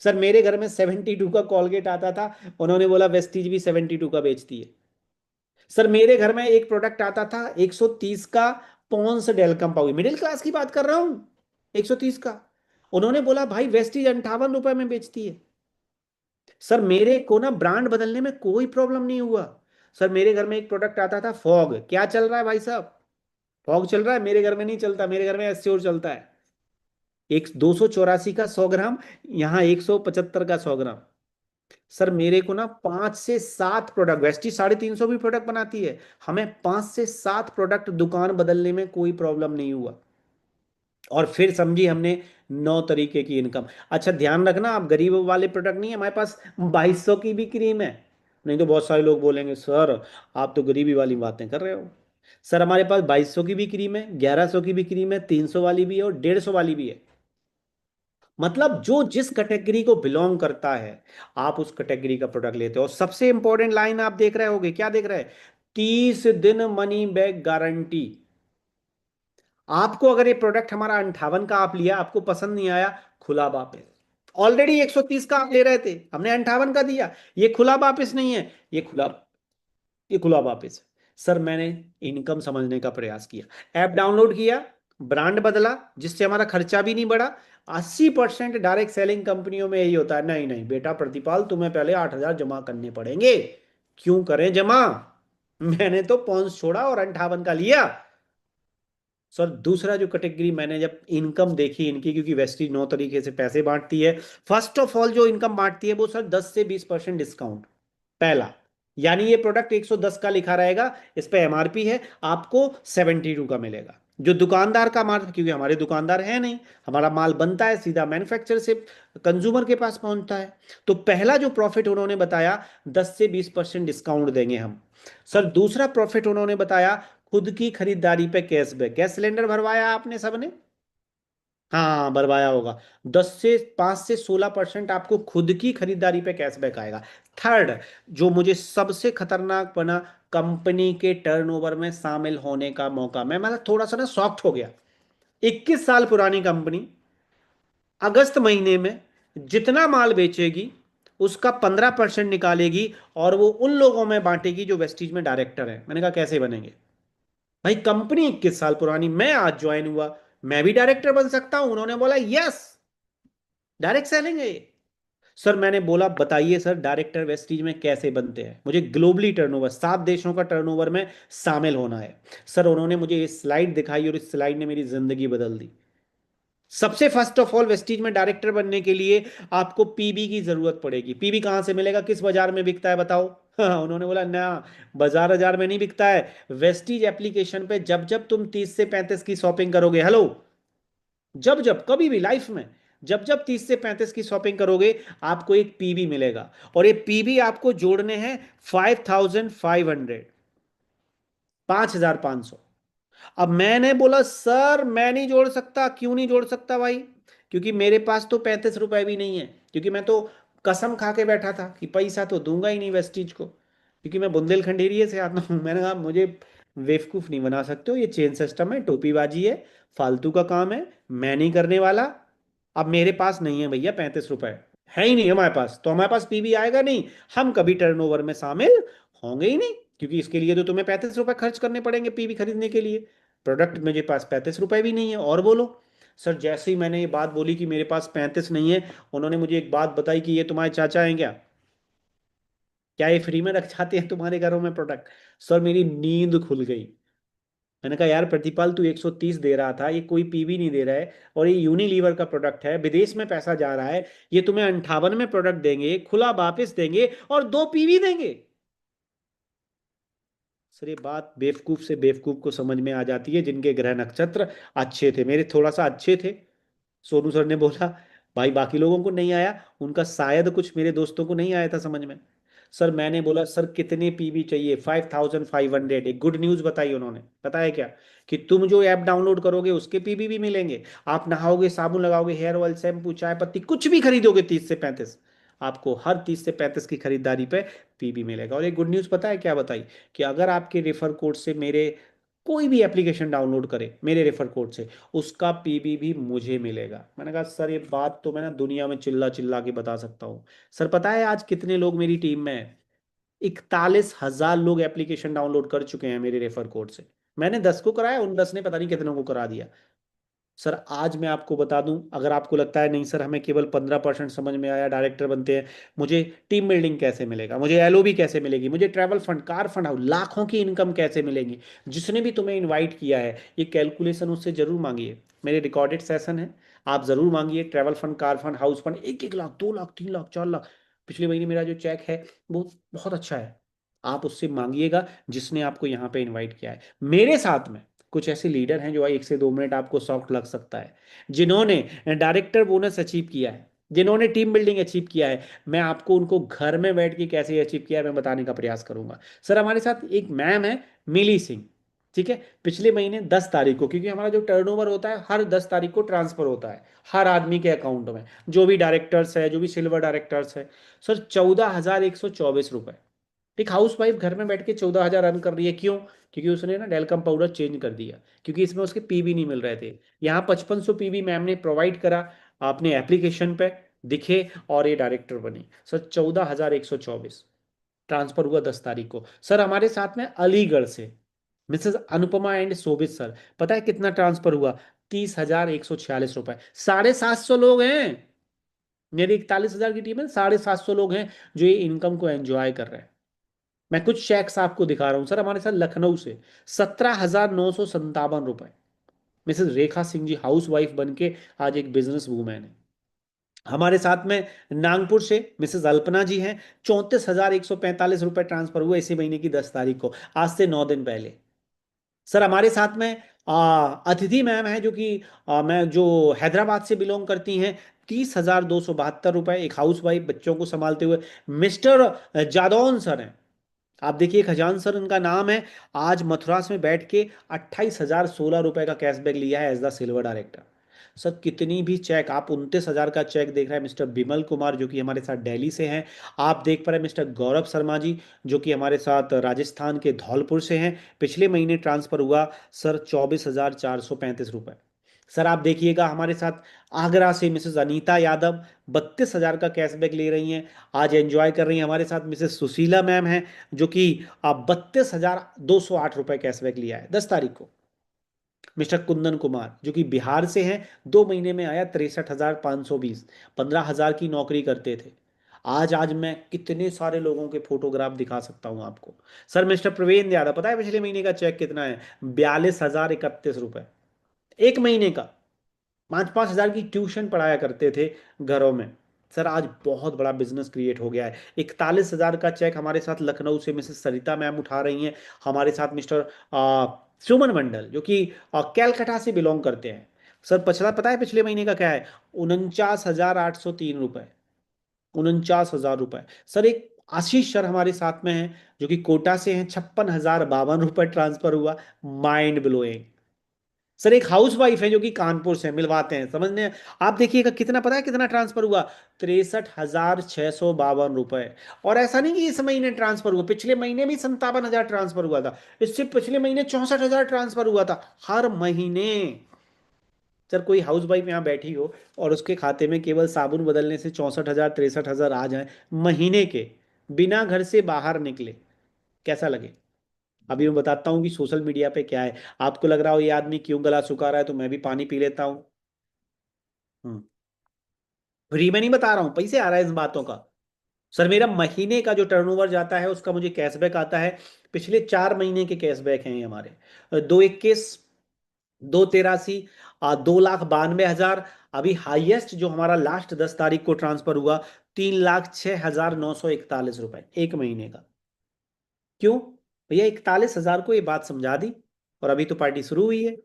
सर मेरे घर में 72 का कॉलगेट आता था, उन्होंने बोला वेस्टीज भी 72 का बेचती है। सर मेरे घर में एक प्रोडक्ट आता था 130 का, पॉन्स डेलकम पाउडर, मिडिल क्लास की बात कर रहा हूं, 130 का, उन्होंने बोला भाई वेस्टीज 58 रुपए में बेचती है। सर मेरे को ना ब्रांड बदलने में कोई प्रॉब्लम नहीं हुआ। सर मेरे घर में एक प्रोडक्ट आता था फॉग, क्या चल रहा है भाई साहब, फॉग चल रहा है, मेरे घर में नहीं चलता, मेरे घर में एस्योर चलता है। एक 284 का 100 ग्राम, यहाँ 175 का 100 ग्राम। सर मेरे को ना 5 से 7 प्रोडक्ट, वेस्टी 350 भी प्रोडक्ट बनाती है, हमें 5 से 7 प्रोडक्ट दुकान बदलने में कोई प्रॉब्लम नहीं हुआ। और फिर समझी हमने 9 तरीके की इनकम। अच्छा ध्यान रखना, आप गरीब वाले प्रोडक्ट नहीं है, हमारे पास 2200 की भी क्रीम है। नहीं तो बहुत सारे लोग बोलेंगे सर आप तो गरीबी वाली बातें कर रहे हो। सर हमारे पास 2200 की भी क्रीम है, 1100 की भी क्रीम है, 300 वाली भी है और 150 वाली भी है। मतलब जो जिस कैटेगरी को बिलोंग करता है आप उस कैटेगरी का प्रोडक्ट लेते हो। और सबसे इंपॉर्टेंट लाइन आप देख रहे होगे, क्या देख रहे हैं, 30 दिन मनी बैक गारंटी। आपको अगर ये प्रोडक्ट हमारा 58 का आप लिया, आपको पसंद नहीं आया, खुला वापस। ऑलरेडी 130 का आप ले रहे थे, हमने 58 का दिया, ये खुला वापस नहीं है, ये खुला वापस। सर मैंने इनकम समझने का प्रयास किया, ऐप डाउनलोड किया, ब्रांड बदला, जिससे हमारा खर्चा भी नहीं बढ़ा। 80% डायरेक्ट सेलिंग कंपनियों में यही होता है, नहीं नहीं बेटा प्रतिपाल तुम्हें पहले 8,000 जमा करने पड़ेंगे। क्यों करें जमा, मैंने तो पॉन्स छोड़ा और 58 का लिया। सर दूसरा जो कैटेगरी मैंने जब इनकम देखी इनकी, क्योंकि वेस्टीज 9 तरीके से पैसे बांटती है, फर्स्ट ऑफ ऑल जो इनकम बांटती है वो सर 10 से 20% डिस्काउंट। पहला, यानी ये प्रोडक्ट 110 का लिखा रहेगा, इस पे एमआरपी है, आपको 72 का मिलेगा। जो दुकानदार का माल, क्योंकि हमारे दुकानदार है नहीं, हमारा माल बनता है सीधा मैन्युफैक्चर से कंज्यूमर के पास पहुंचता है। तो पहला जो प्रॉफिट उन्होंने बताया, 10 से 20% डिस्काउंट देंगे हम। सर दूसरा प्रॉफिट उन्होंने बताया, खुद की खरीदारी पे कैशबैक। गैस सिलेंडर भरवाया आपने सबने, हाँ भरवाया होगा, 5 से 16% आपको खुद की खरीदारी पे कैशबैक आएगा। थर्ड, जो मुझे सबसे खतरनाक बना, कंपनी के टर्नओवर में शामिल होने का मौका। मैं मतलब थोड़ा सा ना शॉक्ड हो गया। 21 साल पुरानी कंपनी अगस्त महीने में जितना माल बेचेगी उसका 15% निकालेगी और वो उन लोगों में बांटेगी जो वेस्टीज में डायरेक्टर है। मैंने कहा कैसे बनेंगे भाई, कंपनी 21 साल पुरानी, मैं आज ज्वाइन हुआ, मैं भी डायरेक्टर बन सकता हूं। उन्होंने बोला यस, डायरेक्ट सेलिंग है ये। सर मैंने बोला बताइए सर डायरेक्टर वेस्टीज में कैसे बनते हैं, मुझे ग्लोबली टर्नओवर 7 देशों का टर्नओवर में शामिल होना है। सर उन्होंने मुझे ये स्लाइड दिखाई और इस स्लाइड ने मेरी जिंदगी बदल दी। सबसे फर्स्ट ऑफ ऑल वेस्टीज में डायरेक्टर बनने के लिए आपको पीबी की जरूरत पड़ेगी। पीबी कहां से मिलेगा, किस बाजार में बिकता है बताओ। हाँ, उन्होंने बोला ना, बाजार बाजार में नहीं बिकता है, वेस्टीज एप्लीकेशन पे जब जब तुम 30 से 35 की शॉपिंग करोगे, हेलो, जब जब कभी भी लाइफ में जब जब 30 से 35 की शॉपिंग करोगे आपको एक पीबी मिलेगा। और ये पीबी आपको जोड़ने हैं 5,500, 5,500। अब मैंने बोला सर मैं नहीं जोड़ सकता। क्यों नहीं जोड़ सकता भाई, क्योंकि मेरे पास तो 35 रुपए भी नहीं है, क्योंकि मैं तो कसम खा के बैठा था कि पैसा तो दूंगा ही नहीं वेस्टीज को, क्योंकि मैं बुंदेलखंड एरिया से आता हूँ। मैंने कहा मुझे बेवकूफ नहीं बना सकते हो, ये चेन सिस्टम है, टोपीबाजी है, फालतू का काम है, मैं नहीं करने वाला। अब मेरे पास नहीं है भैया 35 रुपए, है ही नहीं हमारे पास, तो हमारे पास पीबी आएगा नहीं, हम कभी टर्नओवर में शामिल होंगे ही नहीं, क्योंकि इसके लिए तो तुम्हें 35 रुपए खर्च करने पड़ेंगे पीबी खरीदने के लिए। प्रोडक्ट मेरे पास 35 रुपए भी नहीं है। और बोलो। सर जैसे ही मैंने ये बात बोली कि मेरे पास 35 नहीं है, उन्होंने मुझे एक बात बताई कि ये तुम्हारे चाचा हैं क्या ये फ्री में रख जाते हैं तुम्हारे घरों में प्रोडक्ट। सर मेरी नींद खुल गई। मैंने कहा यार प्रतिपाल तू 130 दे रहा था, ये कोई पीवी नहीं दे रहा है, और ये यूनिलीवर का प्रोडक्ट है, विदेश में पैसा जा रहा है, ये तुम्हें 58 में प्रोडक्ट देंगे, खुला वापस देंगे और 2 पीवी देंगे। सर ये बात बेवकूफ से बेवकूफ को समझ में आ जाती है, जिनके ग्रह नक्षत्र अच्छे थे। मेरे थोड़ा सा अच्छे थे। सोनू सर ने बोला भाई बाकी लोगों को नहीं आया, उनका शायद कुछ मेरे दोस्तों को नहीं आया था समझ में। सर मैंने बोला सर कितने पीबी चाहिए, 5500। एक गुड न्यूज़ बताई उन्होंने, पता है क्या? कि तुम जो ऐप डाउनलोड करोगे उसके पीबी भी मिलेंगे। आप नहाओगे, साबुन लगाओगे, हेयर ऑयल, शैम्पू, चाय पत्ती, कुछ भी खरीदोगे 30 से 35, आपको हर 30 से 35 की खरीदारी पे पीबी मिलेगा। और एक गुड न्यूज़ पता है क्या बताई? कि अगर आपके रेफर कोड से मेरे कोई भी एप्लीकेशन डाउनलोड करे मेरे रेफर कोड से, उसका पीबी भी मुझे मिलेगा। मैंने कहा सर ये बात तो मैं ना दुनिया में चिल्ला चिल्ला के बता सकता हूँ। सर पता है आज कितने लोग मेरी टीम में हैं? 41,000 लोग एप्लीकेशन डाउनलोड कर चुके हैं मेरे रेफर कोड से। मैंने 10 को कराया, उन 10 ने पता नहीं कितनों को करा दिया। सर आज मैं आपको बता दूं, अगर आपको लगता है नहीं सर हमें केवल 15% समझ में आया, डायरेक्टर बनते हैं, मुझे टीम बिल्डिंग कैसे मिलेगा, मुझे एलओबी कैसे मिलेगी, मुझे ट्रैवल फंड, कार फंड, लाखों की इनकम कैसे मिलेगी, जिसने भी तुम्हें इनवाइट किया है ये कैलकुलेशन उससे जरूर मांगिए। मेरे रिकॉर्डेड सेशन है, आप जरूर मांगिए। Travel fund, car fund, house fund, 1-1 lakh, 2 lakh, 3 lakh, 4 lakh. पिछले महीने मेरा जो चेक है वो बहुत अच्छा है। आप उससे मांगिएगा जिसने आपको यहाँ पे इनवाइट किया है। मेरे साथ में कुछ ऐसे लीडर हैं जो 1 से 2 मिनट आपको शॉक लग सकता है, जिन्होंने डायरेक्टर बोनस अचीव किया है, जिन्होंने टीम बिल्डिंग अचीव किया है। मैं आपको उनको घर में बैठ के कैसे अचीव किया है मैं बताने का प्रयास करूंगा। सर हमारे साथ एक मैम है, मिली सिंह, ठीक है। पिछले महीने 10 तारीख को, क्योंकि हमारा जो टर्नओवर होता है हर 10 तारीख को ट्रांसफर होता है हर आदमी के अकाउंट में, जो भी डायरेक्टर्स है, जो भी सिल्वर डायरेक्टर्स है। सर 14,124 रुपए। एक हाउस वाइफ घर में बैठ के 14,000 अर्न कर रही है, क्यों? क्योंकि उसने ना डेलकम पाउडर चेंज कर दिया, क्योंकि इसमें उसके पीबी नहीं मिल रहे थे। यहाँ 5500 पीबी मैम ने प्रोवाइड करा अपने एप्लीकेशन पे, दिखे, और ये डायरेक्टर बनी। सर 14,124 ट्रांसफर हुआ 10 तारीख को। सर हमारे साथ में अलीगढ़ से Mrs Anupama and Shobhit sir, पता है कितना ट्रांसफर हुआ? 30,146 रुपए। 750 लोग हैं मेरी 41,000 की टीम है, 750 लोग हैं जो ये इनकम को एंजॉय कर रहे हैं। मैं कुछ चेक्स आपको दिखा रहा हूं सर। हमारे साथ लखनऊ से 17,957 रुपए। मिसेस रेखा सिंह जी हाउस वाइफ बन के आज एक बिजनेस वूमेन है। हमारे साथ में नागपुर से मिसेस अल्पना जी हैं, 34,145 रुपए ट्रांसफर हुए इसी महीने की 10 तारीख को, आज से 9 दिन पहले। सर हमारे साथ में अतिथि मैम है, जो कि मैं जो हैदराबाद से बिलोंग करती हैं, 30,272 रुपए, एक हाउस वाइफ बच्चों को संभालते हुए। मिस्टर जादौन सर हैं, आप देखिए खजान सर उनका नाम है, आज मथुरा में बैठ के 28,016 रुपए का कैशबैक लिया है as the silver director. Sir कितनी भी चेक, आप 29,000 का चेक देख रहे हैं मिस्टर बिमल कुमार जो कि हमारे साथ दिल्ली से हैं। आप देख पा रहे हैं मिस्टर गौरव शर्मा जी जो कि हमारे साथ राजस्थान के धौलपुर से हैं। पिछले महीने ट्रांसफर हुआ सर 24,435 रुपए। सर आप देखिएगा हमारे साथ आगरा से मिसेस अनीता यादव 32,000 का कैशबैक ले रही हैं, आज एंजॉय कर रही हैं। हमारे साथ मिसेस सुशीला मैम हैं जो कि 32,208 रुपए कैशबैक लिया है 10 तारीख को। मिस्टर कुंदन कुमार जो कि बिहार से हैं, 2 महीने में आया 63,520, 15,000 की नौकरी करते थे। आज मैं कितने सारे लोगों के फोटोग्राफ दिखा सकता हूं आपको। सर मिस्टर प्रवीण यादव, पता है पिछले महीने का चेक कितना है? 42,031 रुपए, 1 महीने का। 5-5 हजार की ट्यूशन पढ़ाया करते थे घरों में। सर आज बहुत बड़ा बिजनेस क्रिएट हो गया है। 41,000 का चेक हमारे साथ लखनऊ से मिसेस सरिता मैम उठा रही हैं। हमारे साथ मिस्टर सुमन मंडल जो कि कैलकाटा से बिलोंग करते हैं। सर पिछला पता है पिछले महीने का क्या है? 49,803 रुपए, 49,000 रुपए। सर एक आशीष सर हमारे साथ में हैं जो कि कोटा से हैं, 56,052 रुपए ट्रांसफर हुआ। Mind blowing. सर एक हाउस वाइफ है जो कि कानपुर से, मिलवाते हैं समझने। आप देखिएगा कितना, पता है कितना ट्रांसफर हुआ? 63,652 रुपए। और ऐसा नहीं कि इस महीने ट्रांसफर हुआ, पिछले महीने भी 57,000 ट्रांसफर हुआ था, इससे पिछले महीने 64,000 ट्रांसफर हुआ था हर महीने। सर कोई हाउस वाइफ यहाँ बैठी हो और उसके खाते में केवल साबुन बदलने से 64,000 63,000 आ जाए महीने के, बिना घर से बाहर निकले, कैसा लगे? अभी मैं बताता हूँ कि सोशल मीडिया पे क्या है। आपको लग रहा हो ये आदमी क्यों गला सुखा रहा है, तो मैं भी पानी पी लेता हूँ। हम्म, फ्री में नहीं बता रहा हूँ, पैसे आ रहा है इन बातों का। सर मेरा महीने का जो टर्नओवर जाता है उसका मुझे कैशबैक आता है। पिछले 4 महीने के कैशबैक हैं ये हमारे, 221, 283, 2,92,000। अभी हाईएस्ट जो हमारा लास्ट 10 तारीख को ट्रांसफर हुआ, 3,06,941 रुपए 1 महीने का। क्यों? भैया 41,000 को ये बात समझा दी, और अभी तो पार्टी शुरू हुई है।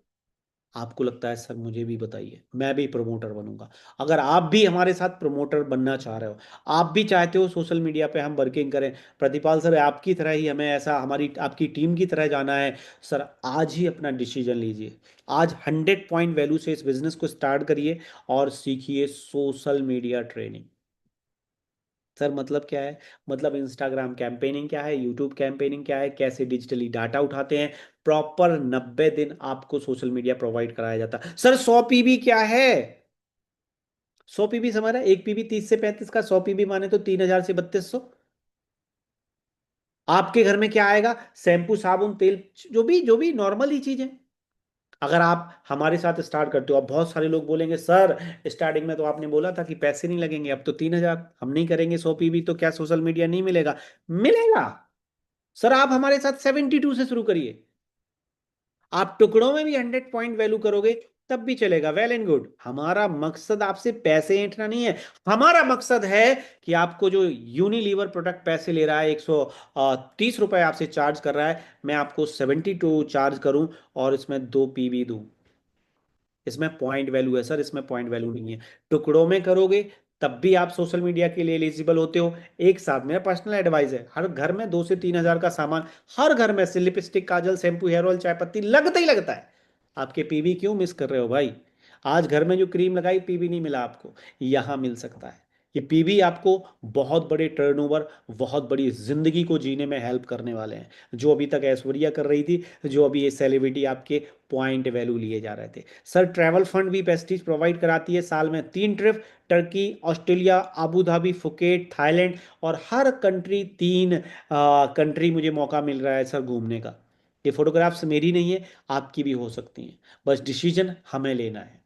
आपको लगता है सर मुझे भी बताइए, मैं भी प्रमोटर बनूंगा। अगर आप भी हमारे साथ प्रमोटर बनना चाह रहे हो, आप भी चाहते हो सोशल मीडिया पे हम वर्किंग करें, प्रतिपाल सर आपकी तरह ही हमें ऐसा हमारी आपकी टीम की तरह जाना है, सर आज ही अपना डिसीजन लीजिए। आज 100 पॉइंट वैल्यू से इस बिजनेस को स्टार्ट करिए और सीखिए सोशल मीडिया ट्रेनिंग। सर मतलब क्या है? मतलब इंस्टाग्राम कैंपेनिंग क्या है, यूट्यूब कैंपेनिंग क्या है, कैसे डिजिटली डाटा उठाते हैं, प्रॉपर 90 दिन आपको सोशल मीडिया प्रोवाइड कराया जाता है। सर 100 पीबी क्या है? 100 पीबी हमारा, एक पीबी 30 से 35 का, 100 पीबी माने तो 3,000 से 3,200। आपके घर में क्या आएगा? शैम्पू साबुन तेल, जो भी नॉर्मल ही चीज है। अगर आप हमारे साथ स्टार्ट करते हो, अब बहुत सारे लोग बोलेंगे सर स्टार्टिंग में तो आपने बोला था कि पैसे नहीं लगेंगे, अब तो 3,000, हम नहीं करेंगे 100 पीबी तो क्या सोशल मीडिया नहीं मिलेगा? मिलेगा। सर आप हमारे साथ 72 से शुरू करिए। आप टुकड़ों में भी 100 पॉइंट वैल्यू करोगे तब भी चलेगा, वेल एंड गुड। हमारा मकसद आपसे पैसे ऐंठना नहीं है। हमारा मकसद है कि आपको जो यूनिलीवर प्रोडक्ट पैसे ले रहा है, 130 रुपए आपसे चार्ज कर रहा है, मैं आपको 72 चार्ज करूं और इसमें 2 पीवी दूं। इसमें पॉइंट वैल्यू है सर, इसमें पॉइंट वैल्यू नहीं है। टुकड़ों में करोगे तब भी आप सोशल मीडिया के लिए एलिजिबल होते हो। एक साथ मेरा पर्सनल एडवाइस है, हर घर में 2 से 3 हजार का सामान, हर घर में से लिपस्टिक काजल शैम्पू हेयर ऑयल चाय पत्ती लगता ही लगता है। आपके पीवी क्यों मिस कर रहे हो भाई? आज घर में जो क्रीम लगाई पीवी नहीं मिला आपको, यहां मिल सकता है। ये पीवी आपको बहुत बड़े टर्नओवर, बहुत बड़ी जिंदगी को जीने में हेल्प करने वाले हैं। जो अभी तक ऐश्वर्या कर रही थी, जो अभी ये सेलिब्रिटी आपके पॉइंट वैल्यू लिए जा रहे थे। सर ट्रैवल फंड भी पेस्टिज प्रोवाइड कराती है, साल में 3 trip, Turkey, Australia, Abu Dhabi, Phuket, Thailand, और हर कंट्री 3 कंट्री मुझे मौका मिल रहा है सर घूमने का। ये फोटोग्राफ्स मेरी नहीं है, आपकी भी हो सकती हैं, बस डिसीजन हमें लेना है।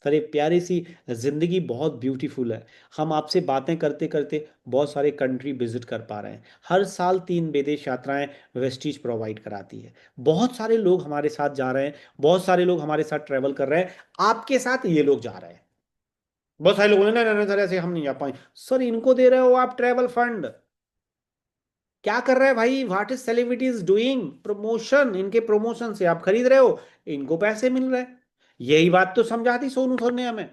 सर एक प्यारी सी जिंदगी बहुत ब्यूटीफुल है। हम आपसे बातें करते करते बहुत सारे कंट्री विजिट कर पा रहे हैं। हर साल 3 विदेश यात्राएं वेस्टीज प्रोवाइड कराती है। बहुत सारे लोग हमारे साथ जा रहे हैं, बहुत सारे लोग हमारे साथ ट्रैवल कर रहे हैं, आपके साथ ये लोग जा रहे हैं। बहुत सारे लोग बोले ना ना सर ऐसे हम नहीं जा पाए। सर इनको दे रहे हो आप ट्रैवल फंड, क्या कर रहा है भाई? What is celebrities doing? Promotion, इनके प्रमोशन से आप खरीद रहे हो, इनको पैसे मिल रहे हैं। यही बात तो समझा दी सोनू सर ने हमें।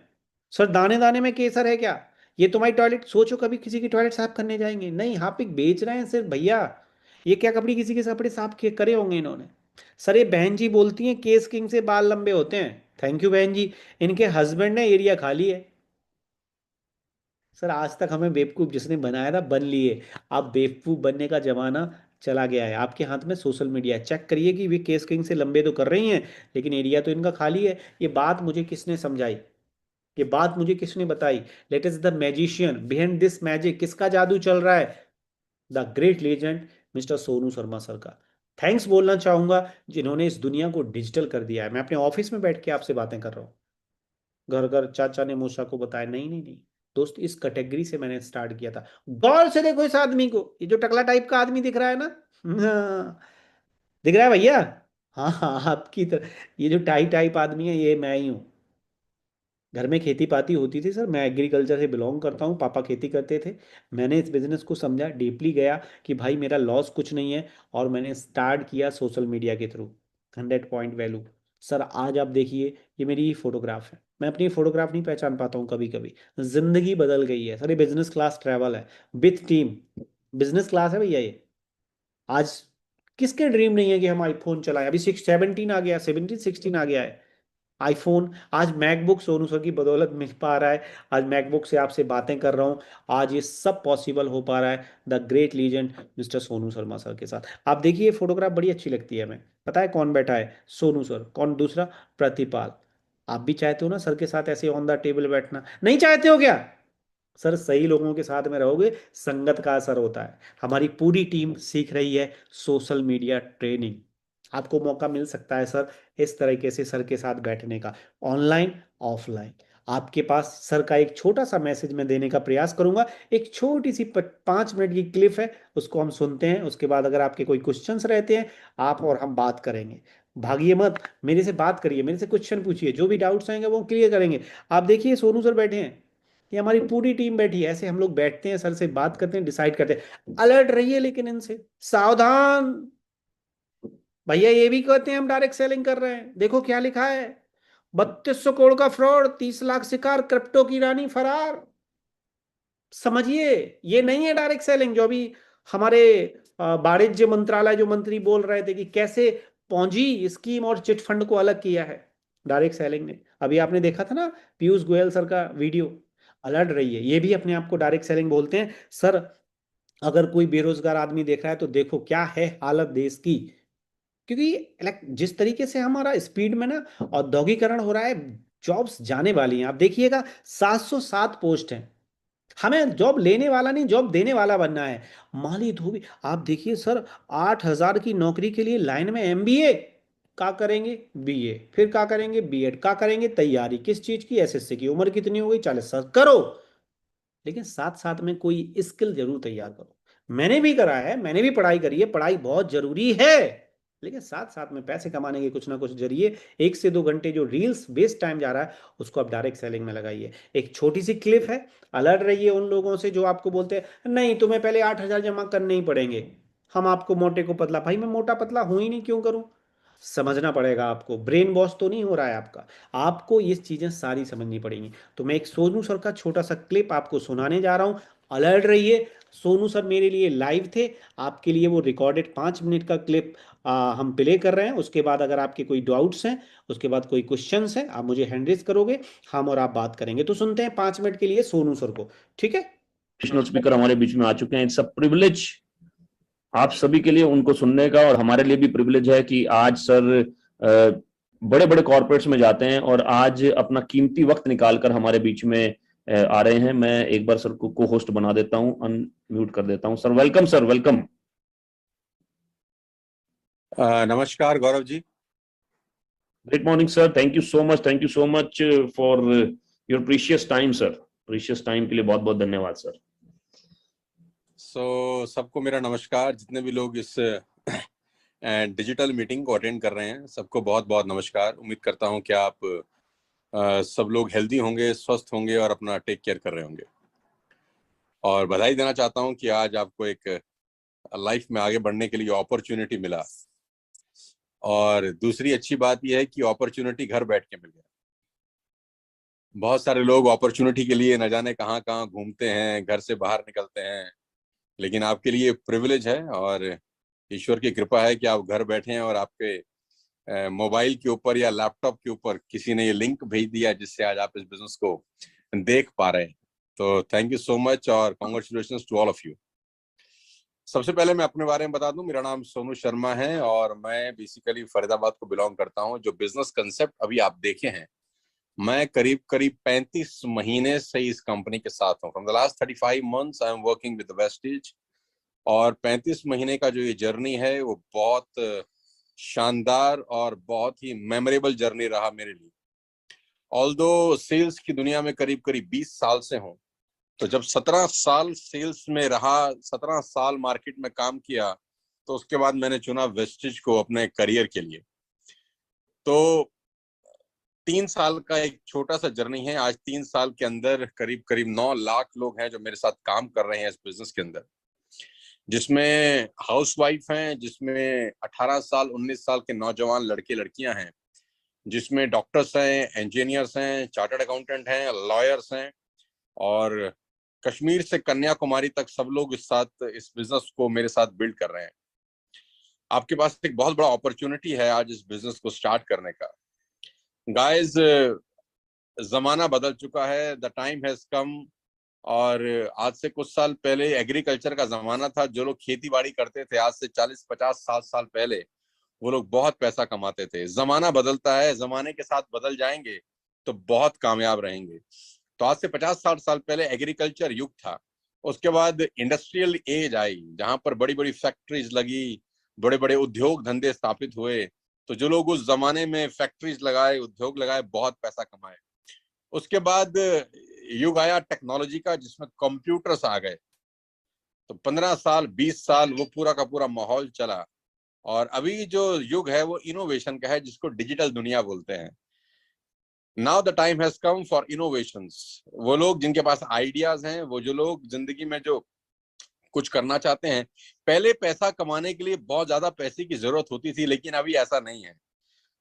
सर दाने दाने में केसर है क्या? ये तुम्हारी टॉयलेट, सोचो कभी किसी की टॉयलेट साफ करने जाएंगे, नहीं हार्पिक बेच रहे हैं सिर्फ भैया। ये क्या कपड़े किसी के कपड़े साफ किए करे होंगे इन्होंने? सर ये बहन जी बोलती हैं केस किंग से बाल लंबे होते हैं, थैंक यू बहन जी। इनके हस्बैंड ने एरिया खाली है। सर आज तक हमें बेवकूफ जिसने बनाया था बन लिए, अब बेवकूफ बनने का जमाना चला गया है। आपके हाथ में सोशल मीडिया है, चेक करिए कि वे केस किंग से लंबे तो कर रही हैं, लेकिन एरिया तो इनका खाली है। ये बात मुझे किसने समझाई? ये बात मुझे किसने बताई? Let is the magician behind this magic, किसका जादू चल रहा है? The great legend mister Sonu Sharma sir का। थैंक्स बोलना चाहूंगा जिन्होंने इस दुनिया को डिजिटल कर दिया है। मैं अपने ऑफिस में बैठ के आपसे बातें कर रहा हूँ, घर घर चाचा ने मूसा को बताया, नहीं नहीं नहीं दोस्त, इस कैटेगरी से मैंने स्टार्ट किया था। गौर से देखो इस आदमी को, ये जो टकला टाइप का आदमी दिख रहा है ना, हाँ, दिख रहा है भैया? हाँ हाँ आपकी तरह, ये जो टाई टाइप आदमी है ये मैं ही हूँ। घर में खेती पाती होती थी सर, मैं एग्रीकल्चर से बिलोंग करता हूँ, पापा खेती करते थे। मैंने इस बिजनेस को समझा, डीपली गया कि भाई मेरा लॉस कुछ नहीं है, और मैंने स्टार्ट किया सोशल मीडिया के थ्रू। 100 point value. सर आज आप देखिए, ये मेरी फोटोग्राफ है, मैं अपनी फोटोग्राफ नहीं पहचान पाता हूँ कभी कभी। जिंदगी बदल गई है सर, ये बिजनेस क्लास ट्रैवल है विथ टीम। बिजनेस क्लास है भैया ये। आज किसके ड्रीम नहीं है कि हम आईफोन चलाएं? अभी 6 17 आ गया, 17 16 आ गया है आईफोन। आज मैकबुक सोनू सर की बदौलत मिल पा रहा है। आज मैकबुक से आपसे बातें कर रहा हूँ। आज ये सब पॉसिबल हो पा रहा है the great legend mister Sonu Sharma sir के साथ। आप देखिए ये फोटोग्राफ बड़ी अच्छी लगती है हमें, पता है कौन बैठा है? सोनू सर, कौन दूसरा? प्रतिपाल। आप भी चाहते हो ना सर के साथ ऐसे ऑन द टेबल बैठना? नहीं चाहते हो क्या? सर सही लोगों के साथ में रहोगे, संगत का असर होता है। हमारी पूरी टीम सीख रही है सोशल मीडिया ट्रेनिंग। आपको मौका मिल सकता है सर इस तरीके से सर के साथ बैठने का, ऑनलाइन ऑफलाइन। आपके पास सर का एक छोटा सा मैसेज मैं देने का प्रयास करूंगा। एक छोटी सी 5 मिनट की क्लिप है, उसको हम सुनते हैं, उसके बाद अगर आपके कोई क्वेश्चंस रहते हैं, आप और हम बात करेंगे। भागिए मत, मेरे से बात करिए, मेरे से क्वेश्चन पूछिए, जो भी डाउट्स आएंगे वो क्लियर करेंगे। आप देखिए सोनू सर बैठे हैं, ये हमारी पूरी टीम बैठी है, ऐसे हम लोग बैठते हैं, सर से बात करते हैं, डिसाइड करते हैं। अलर्ट रहिए लेकिन इनसे सावधान। भैया ये भी कहते हैं हम डायरेक्ट सेलिंग कर रहे हैं, देखो क्या लिखा है, 3200 करोड़ का फ्रॉड, 30 लाख शिकार, क्रिप्टो की रानी फरार। समझिए, ये नहीं है डायरेक्ट सेलिंग जो अभी हमारे वाणिज्य मंत्रालय जो मंत्री बोल रहे थे कि कैसे पौंजी स्कीम और चिट फंड को अलग किया है डायरेक्ट सेलिंग ने। अभी आपने देखा था ना पीयूष गोयल सर का वीडियो। अलर्ट रहिए, ये भी अपने आप को डायरेक्ट सेलिंग बोलते हैं सर। अगर कोई बेरोजगार आदमी देख रहा है तो देखो क्या है हालत देश की। क्योंकि जिस तरीके से हमारा स्पीड में ना औद्योगिकरण हो रहा है, जॉब्स जाने वाली हैं। आप देखिएगा 707 पोस्ट हैं। हमें जॉब लेने वाला नहीं, जॉब देने वाला बनना है। माली धोबी, आप देखिए सर, 8,000 की नौकरी के लिए लाइन में एमबीए का करेंगे, बीए, फिर का करेंगे, बीएड का करेंगे, तैयारी किस चीज की, एसएससी की उम्र कितनी हो गई, 40 साल करो। लेकिन साथ साथ में कोई स्किल जरूर तैयार करो। मैंने भी करा है, मैंने भी पढ़ाई करी है, पढ़ाई बहुत जरूरी है। लेकिन साथ साथ में पैसे कमाने के कुछ ना कुछ जरिए, 1 से 2 घंटे जो रील्स बेस्ड टाइम जा रहा है उसको आप डायरेक्ट सेलिंग में लगाइए। एक छोटी सी क्लिप है, अलर्ट रहिए उन लोगों से जो आपको बोलते हैं नहीं तुम्हें पहले 8,000 जमा करने ही पड़ेंगे, हम आपको मोटे को पतला। भाई मैं मोटा पतला हूं ही नहीं, क्यों करूं? समझना पड़ेगा आपको, ब्रेन वॉश तो नहीं हो रहा है आपका। आपको ये चीजें सारी समझनी पड़ेंगी। तो मैं एक सोनू सर का छोटा सा क्लिप आपको सुनाने जा रहा हूं। अलर्ट रहिए, सोनू सर मेरे लिए लाइव थे, आपके लिए वो रिकॉर्डेड 5 मिनट का क्लिप हम प्ले कर रहे हैं। उसके बाद अगर आपके कोई डाउट्स हैं, उसके बाद कोई क्वेश्चंस हैं, आप मुझे हैंड रेज करोगे, हम और आप बात करेंगे। तो सुनते हैं 5 मिनट के लिए सोनू सर को, ठीक है? नेशनल स्पीकर हमारे बीच में आ चुके हैं। इट्स अ प्रिविलेज आप सभी के लिए उनको सुनने का, और हमारे लिए भी प्रिविलेज है कि आज सर बड़े बड़े कॉर्पोरेट्स में जाते हैं और आज अपना कीमती वक्त निकालकर हमारे बीच में आ रहे हैं। मैं एक बार सर को होस्ट बना देता हूं, अनम्यूट कर देता हूं। Sir welcome, sir welcome. नमस्कार Gaurav ji. Great morning sir, thank you so much for your precious time sir. Precious time के लिए बहुत बहुत धन्यवाद सर। सबको मेरा नमस्कार, जितने भी लोग इस डिजिटल मीटिंग को अटेंड कर रहे हैं सबको बहुत बहुत नमस्कार। उम्मीद करता हूं कि आप सब लोग हेल्दी होंगे, स्वस्थ होंगे और अपना टेक केयर कर रहे होंगे। और बधाई देना चाहता हूं कि आज आपको एक लाइफ में आगे बढ़ने के लिए अपॉर्चुनिटी मिला। और दूसरी अच्छी बात यह है कि अपॉर्चुनिटी घर बैठ के मिल गया। बहुत सारे लोग अपॉर्चुनिटी के लिए न जाने कहाँ कहाँ घूमते हैं, घर से बाहर निकलते हैं, लेकिन आपके लिए प्रिविलेज है और ईश्वर की कृपा है कि आप घर बैठे हैं और आपके मोबाइल के ऊपर या लैपटॉप के ऊपर किसी ने ये लिंक भेज दिया जिससे आज आप इस बिजनेस को देख पा रहे हैं। तो थैंक यू सो मच और congratulations to all of you. सबसे पहले मैं अपने बारे में बता दूं, मेरा नाम सोनू शर्मा है और मैं बेसिकली फरीदाबाद को बिलोंग करता हूं। जो बिजनेस कंसेप्ट अभी आप देखे हैं, मैं करीब करीब 35 महीने से इस कंपनी के साथ हूं। From the last 35 months I am working with wastage. और 35 महीने का जो ये जर्नी है वो बहुत शानदार और बहुत ही मेमोरेबल जर्नी रहा मेरे लिए। ऑल्दो सेल्स की दुनिया में करीब करीब 20 साल से हूं, तो जब 17 साल सेल्स में रहा, 17 साल मार्केट में काम किया, तो उसके बाद मैंने चुना वेस्टेज को अपने करियर के लिए। तो 3 साल का एक छोटा सा जर्नी है। आज 3 साल के अंदर करीब करीब 9 लाख लोग हैं जो मेरे साथ काम कर रहे हैं इस बिजनेस के अंदर, जिसमें हाउसवाइफ हैं, जिसमें 18 साल 19 साल के नौजवान लड़के लड़कियां हैं, जिसमें डॉक्टर्स हैं, इंजीनियर्स हैं, चार्टर्ड अकाउंटेंट हैं, लॉयर्स हैं, और कश्मीर से कन्याकुमारी तक सब लोग इस बिजनेस को मेरे साथ बिल्ड कर रहे हैं। आपके पास एक बहुत बड़ा अपॉर्चुनिटी है आज इस बिजनेस को स्टार्ट करने का। गाइस, जमाना बदल चुका है, द टाइम हैज कम। और आज से कुछ साल पहले एग्रीकल्चर का जमाना था। जो लोग खेती बाड़ी करते थे आज से 40 50 60 साल पहले, वो लोग बहुत पैसा कमाते थे। जमाना बदलता है, जमाने के साथ बदल जाएंगे तो बहुत कामयाब रहेंगे। तो आज से 50-60 साल पहले एग्रीकल्चर युग था। उसके बाद इंडस्ट्रियल एज आई, जहां पर बड़ी बड़ी फैक्ट्रीज लगी, बड़े बड़े उद्योग धंधे स्थापित हुए। तो जो लोग उस जमाने में फैक्ट्रीज लगाए, उद्योग लगाए, बहुत पैसा कमाए। उसके बाद युग आया टेक्नोलॉजी का, जिसमें कंप्यूटर्स आ गए। तो 15 साल 20 साल वो पूरा का पूरा माहौल चला। और अभी जो युग है वो इनोवेशन का है, जिसको डिजिटल दुनिया बोलते हैं। Now the time has come for innovations. वो लोग जिनके पास आइडियाज हैं, वो जो लोग जिंदगी में जो कुछ करना चाहते हैं। पहले पैसा कमाने के लिए बहुत ज्यादा पैसे की जरूरत होती थी, लेकिन अभी ऐसा नहीं है।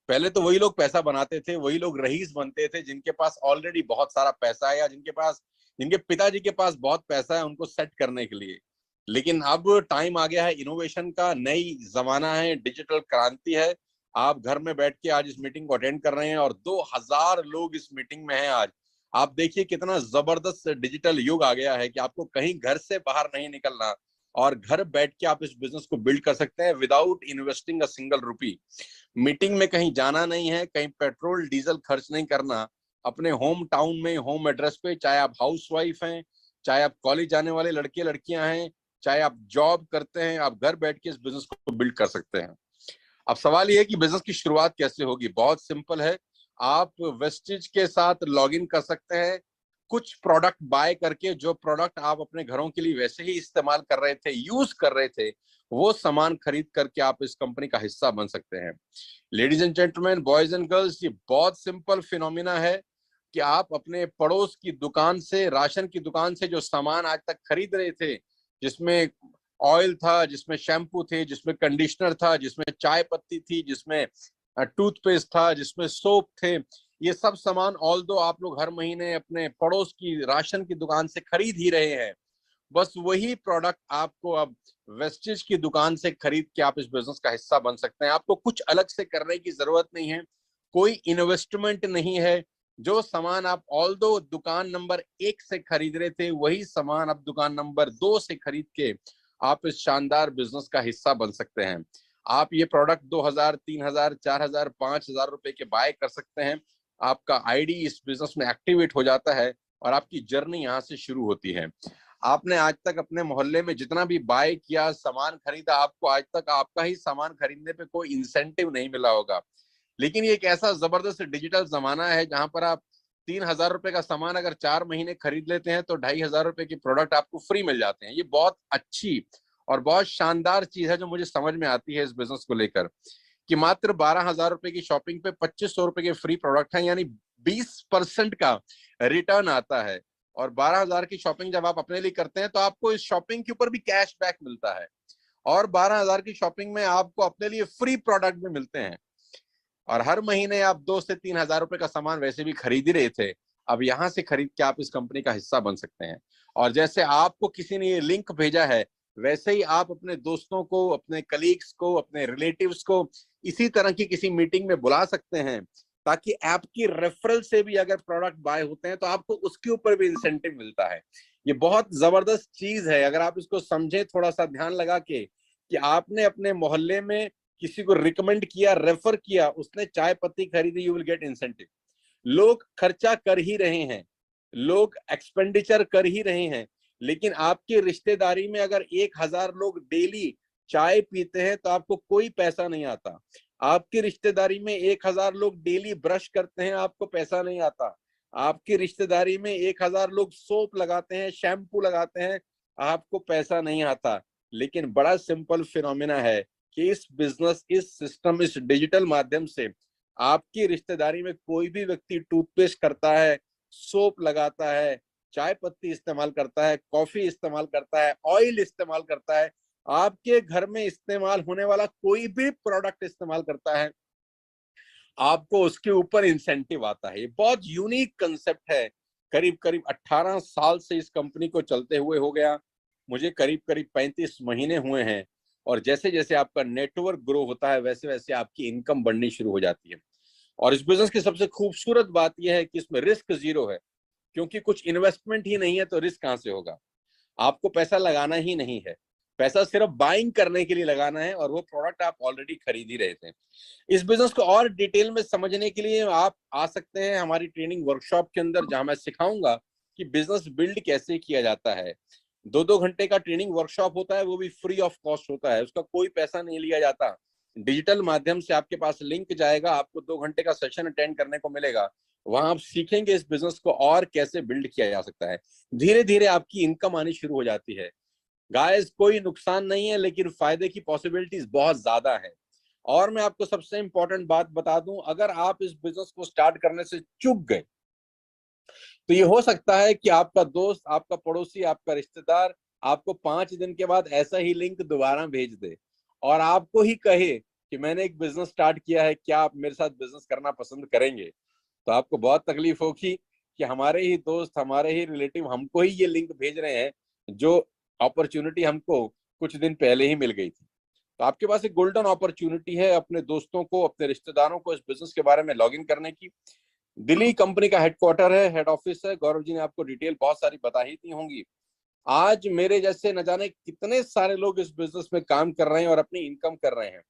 पहले तो वही लोग पैसा बनाते थे, वही लोग रईस बनते थे जिनके पास ऑलरेडी बहुत सारा पैसा है, या जिनके पिताजी के पास बहुत पैसा है उनको सेट करने के लिए। लेकिन अब टाइम आ गया है इनोवेशन का, नई जमाना है, डिजिटल क्रांति है। आप घर में बैठ के आज इस मीटिंग को अटेंड कर रहे हैं और 2000 लोग इस मीटिंग में हैं आज। आप देखिए कितना जबरदस्त डिजिटल युग आ गया है कि आपको कहीं घर से बाहर नहीं निकलना, और घर बैठ के आप इस बिजनेस को बिल्ड कर सकते हैं without investing a single rupee. Meeting में कहीं जाना नहीं है, कहीं पेट्रोल डीजल खर्च नहीं करना। अपने होम टाउन में, होम एड्रेस पे, चाहे आप हाउसवाइफ हैं, चाहे आप कॉलेज जाने वाले लड़के लड़कियां हैं, चाहे आप जॉब करते हैं, आप घर बैठ के इस बिजनेस को बिल्ड कर सकते हैं। अब सवाल ये है कि बिजनेस की शुरुआत कैसे होगी। बहुत सिंपल है, आप वेस्टेज के साथ लॉगिन कर सकते हैं, कुछ प्रोडक्ट बाय करके, जो प्रोडक्ट आप अपने घरों के लिए वैसे ही इस्तेमाल कर रहे थे, यूज कर रहे थे, वो सामान खरीद करके आप इस कंपनी का हिस्सा बन सकते हैं। Ladies and gentleman, boys and girls, ये बहुत सिंपल फिनोमिना है कि आप अपने पड़ोस की दुकान से, राशन की दुकान से जो सामान आज तक खरीद रहे थे, जिसमें ऑयल था, जिसमें शैम्पू थे, जिसमें कंडीशनर था, जिसमें चाय पत्ती थी, जिसमें टूथपेस्ट था, जिसमें सोप थे, ये सब सामान ऑल्दो आप लोग हर महीने अपने पड़ोस की राशन की दुकान से खरीद ही रहे हैं, बस वही प्रोडक्ट आपको अब वेस्टेज की दुकान से खरीद के आप इस बिजनेस का हिस्सा बन सकते हैं। आपको कुछ अलग से करने की जरूरत नहीं है, कोई इन्वेस्टमेंट नहीं है। जो सामान आप ऑल्दो दुकान नंबर 1 से खरीद रहे थे, वही सामान आप दुकान नंबर 2 से खरीद के आप इस शानदार बिजनेस का हिस्सा बन सकते हैं। आप ये प्रोडक्ट 2000, 3000, 4000, 5000 रुपए के बाय कर सकते हैं। आपका आईडी इस बिजनेस में एक्टिवेट हो जाता है और आपकी जर्नी यहाँ से शुरू होती है। आपने आज तक अपने मोहल्ले में जितना भी बाय किया, सामान खरीदा, आपको आज तक आपका ही सामान खरीदने पे कोई इंसेंटिव नहीं मिला होगा। लेकिन ये एक ऐसा जबरदस्त डिजिटल जमाना है जहां पर आप 3000 रुपए का सामान अगर 4 महीने खरीद लेते हैं तो 2500 रुपए की प्रोडक्ट आपको फ्री मिल जाते हैं। ये बहुत अच्छी और बहुत शानदार चीज है जो मुझे समझ में आती है इस बिजनेस को लेकर, कि मात्र 12,000 रुपए की शॉपिंग पे 2500 रुपए के फ्री प्रोडक्ट है, यानी 20% का रिटर्न आता है। और 12,000 की शॉपिंग जब आप अपने लिए करते हैं तो आपको इस शॉपिंग के ऊपर भी कैश बैक मिलता है, और 12,000 की शॉपिंग में आपको अपने लिए फ्री प्रोडक्ट भी मिलते हैं। और हर महीने आप 2 से 3,000 रुपए का सामान वैसे भी खरीद ही रहे थे, अब यहां से खरीद के आप इस कंपनी का हिस्सा बन सकते हैं। और जैसे आपको किसी ने ये लिंक भेजा है, वैसे ही आप अपने दोस्तों को, अपने कलीग्स को, अपने रिलेटिव्स को इसी तरह की किसी मीटिंग में बुला सकते हैं, ताकि आपकी रेफरल से भी अगर प्रोडक्ट बाय होते हैं तो आपको उसके ऊपर भी इंसेंटिव मिलता है। ये बहुत जबरदस्त चीज है अगर आप इसको समझें, थोड़ा सा ध्यान लगा के, कि आपने अपने मोहल्ले में किसी को रिकमेंड किया, रेफर किया, उसने चाय पत्ती खरीदी, यू विल गेट इंसेंटिव। लोग खर्चा कर ही रहे हैं, लोग एक्सपेंडिचर कर ही रहे हैं, लेकिन आपकी रिश्तेदारी में अगर 1000 लोग डेली चाय पीते हैं तो आपको कोई पैसा नहीं आता। आपकी रिश्तेदारी में 1000 लोग डेली ब्रश करते हैं, आपको पैसा नहीं आता। आपकी रिश्तेदारी में 1000 लोग सोप लगाते हैं, शैम्पू लगाते हैं, आपको पैसा नहीं आता। लेकिन बड़ा सिंपल फिनोमिना है कि इस बिजनेस, इस सिस्टम, इस डिजिटल माध्यम से आपकी रिश्तेदारी में कोई भी व्यक्ति टूथपेस्ट करता है, सोप लगाता है, चाय पत्ती इस्तेमाल करता है, कॉफी इस्तेमाल करता है, ऑयल इस्तेमाल करता है, आपके घर में इस्तेमाल होने वाला कोई भी प्रोडक्ट इस्तेमाल करता है, आपको उसके ऊपर इंसेंटिव आता है। ये बहुत यूनिक कंसेप्ट है। करीब करीब 18 साल से इस कंपनी को चलते हुए हो गया, मुझे करीब करीब 35 महीने हुए हैं। और जैसे जैसे आपका नेटवर्क ग्रो होता है, वैसे वैसे आपकी इनकम बढ़नी शुरू हो जाती है। और इस बिजनेस की सबसे खूबसूरत बात यह है कि इसमें रिस्क जीरो है, क्योंकि कुछ इन्वेस्टमेंट ही नहीं है तो रिस्क कहां से होगा। आपको पैसा लगाना ही नहीं है, पैसा सिर्फ बाइंग करने के लिए लगाना है, और वो प्रोडक्ट आप ऑलरेडी खरीद ही रहे थे। इस बिजनेस को और डिटेल में समझने के लिए आप आ सकते हैं हमारी ट्रेनिंग वर्कशॉप के अंदर, जहां मैं सिखाऊंगा कि बिजनेस बिल्ड कैसे किया जाता है। 2-2 घंटे का ट्रेनिंग वर्कशॉप होता है, वो भी फ्री ऑफ कॉस्ट होता है, उसका कोई पैसा नहीं लिया जाता। डिजिटल माध्यम से आपके पास लिंक जाएगा, आपको 2 घंटे का सेशन अटेंड करने को मिलेगा। वहां आप सीखेंगे इस बिजनेस को और कैसे बिल्ड किया जा सकता है। धीरे धीरे आपकी इनकम आनी शुरू हो जाती है। गाइस, कोई नुकसान नहीं है, लेकिन फायदे की पॉसिबिलिटीज बहुत ज्यादा है। और मैं आपको सबसे इंपॉर्टेंट बात बता दूं, अगर आप इस बिजनेस को स्टार्ट करने से चूक गए तो ये हो सकता है कि आपका दोस्त, आपका पड़ोसी, आपका रिश्तेदार आपको 5 दिन के बाद ऐसा ही लिंक दोबारा भेज दे और आपको ही कहे कि मैंने एक बिजनेस स्टार्ट किया है, क्या आप मेरे साथ बिजनेस करना पसंद करेंगे, तो आपको बहुत तकलीफ होगी कि हमारे ही दोस्त, हमारे ही रिलेटिव हमको ही ये लिंक भेज रहे हैं, जो अपॉर्चुनिटी हमको कुछ दिन पहले ही मिल गई थी। तो आपके पास एक गोल्डन अपॉर्चुनिटी है अपने दोस्तों को, अपने रिश्तेदारों को इस बिजनेस के बारे में लॉगिन करने की। दिल्ली कंपनी का हेडक्वार्टर है, हेड ऑफिस है। गौरव जी ने आपको डिटेल बहुत सारी बता ही दी होंगी। आज मेरे जैसे न जाने कितने सारे लोग इस बिजनेस में काम कर रहे हैं और अपनी इनकम कर रहे हैं।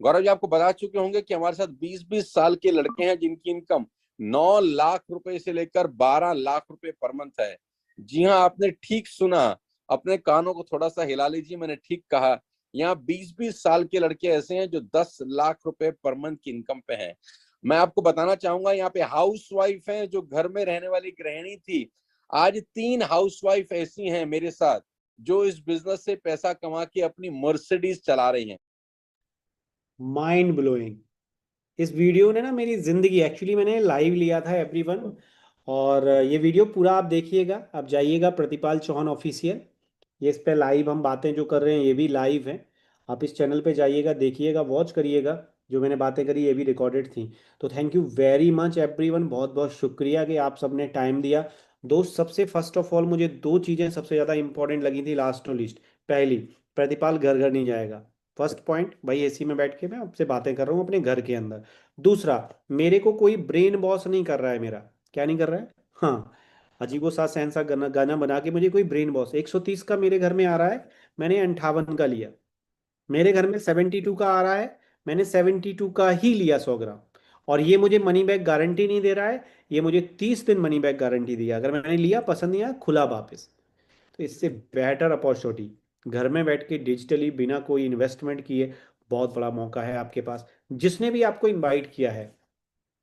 गौरव जी आपको बता चुके होंगे कि हमारे साथ 20-20 साल के लड़के हैं जिनकी इनकम 9 लाख रुपए से लेकर 12 लाख रुपए पर मंथ है। जी हाँ, आपने ठीक सुना, अपने कानों को थोड़ा सा हिला लीजिए, मैंने ठीक कहा। यहाँ 20-20 साल के लड़के ऐसे हैं जो 10 लाख रुपए पर मंथ की इनकम पे हैं। मैं आपको बताना चाहूंगा, यहाँ पे हाउस वाइफ है जो घर में रहने वाली गृहिणी थी, आज 3 हाउस वाइफ ऐसी हैं मेरे साथ जो इस बिजनेस से पैसा कमा के अपनी मर्सिडीज चला रही हैं। Mind blowing. इस वीडियो ने ना मेरी जिंदगी, एक्चुअली मैंने लाइव लिया था एवरीवन, और ये वीडियो पूरा आप देखिएगा। आप जाइएगा प्रतिपाल चौहान ऑफिशियल, ये इस पे लाइव हम बातें जो कर रहे हैं ये भी लाइव हैं। आप इस चैनल पे जाइएगा, देखिएगा, वॉच करिएगा। जो मैंने बातें करी ये भी रिकॉर्डेड थी। तो thank you very much everyone, बहुत बहुत शुक्रिया कि आप सबने टाइम दिया। दोस्त, सबसे फर्स्ट ऑफ ऑल मुझे दो चीज़ें सबसे ज़्यादा इंपॉर्टेंट लगी थी, लास्ट नो लिस्ट। पहली, प्रतिपाल घर घर नहीं जाएगा। फर्स्ट पॉइंट, भाई एसी में बैठ के मैं आपसे बातें कर रहा हूँ अपने घर के अंदर। दूसरा, मेरे को कोई ब्रेन वॉश नहीं कर रहा है मेरा। क्या नहीं कर रहा है? हाँ, अजीबो सा सहनसा गाना गाना बना के मुझे कोई ब्रेन वॉश। 130 का मेरे घर में आ रहा है, मैंने 58 का लिया। मेरे घर में 72 का आ रहा है, मैंने 72 का ही लिया 100 ग्राम। और ये मुझे मनी बैक गारंटी नहीं दे रहा है, ये मुझे 30 दिन मनी बैक गारंटी दिया। अगर मैंने लिया, पसंद नहीं आया, खुला वापस। तो इससे बेटर अपॉर्चुनिटी घर में बैठ के डिजिटली बिना कोई इन्वेस्टमेंट किए, बहुत बड़ा मौका है आपके पास। जिसने भी आपको इनवाइट किया है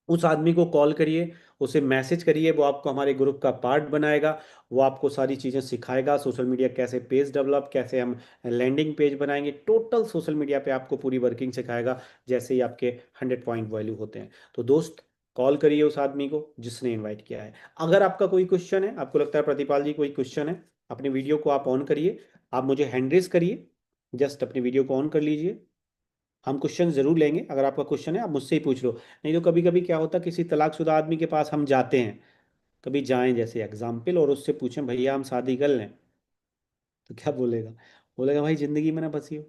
उस आदमी को कॉल करिए, उसे मैसेज करिए, वो आपको हमारे ग्रुप का पार्ट बनाएगा। वो आपको सारी चीज़ें सिखाएगा, सोशल मीडिया कैसे पेज डेवलप, कैसे हम लैंडिंग पेज बनाएंगे, टोटल सोशल मीडिया पे आपको पूरी वर्किंग सिखाएगा, जैसे ही आपके 100 पॉइंट वैल्यू होते हैं। तो दोस्त, कॉल करिए उस आदमी को जिसने इन्वाइट किया है। अगर आपका कोई क्वेश्चन है, आपको लगता है प्रतिपाल जी कोई क्वेश्चन है, अपने वीडियो को आप ऑन करिए, आप मुझे हैंड रेज करिए, जस्ट अपनी वीडियो को ऑन कर लीजिए। हम क्वेश्चन जरूर लेंगे। अगर आपका क्वेश्चन है आप मुझसे ही पूछ लो। नहीं तो कभी कभी क्या होता है, किसी तलाकशुदा आदमी के पास हम जाते हैं, कभी जाएं जैसे एग्जाम्पल, और उससे पूछें भैया हम शादी कर लें, तो क्या बोलेगा? बोलेगा भाई जिंदगी में ना फंसी हो।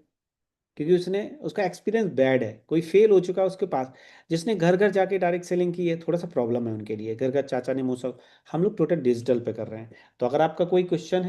क्योंकि उसने, उसका एक्सपीरियंस बैड है, कोई फेल हो चुका है उसके पास। जिसने घर घर जाके डायरेक्ट सेलिंग की है, थोड़ा सा प्रॉब्लम है उनके लिए, घर घर चाचा ने मुँह सब। हम लोग टोटल डिजिटल पे कर रहे हैं। तो अगर आपका कोई क्वेश्चन है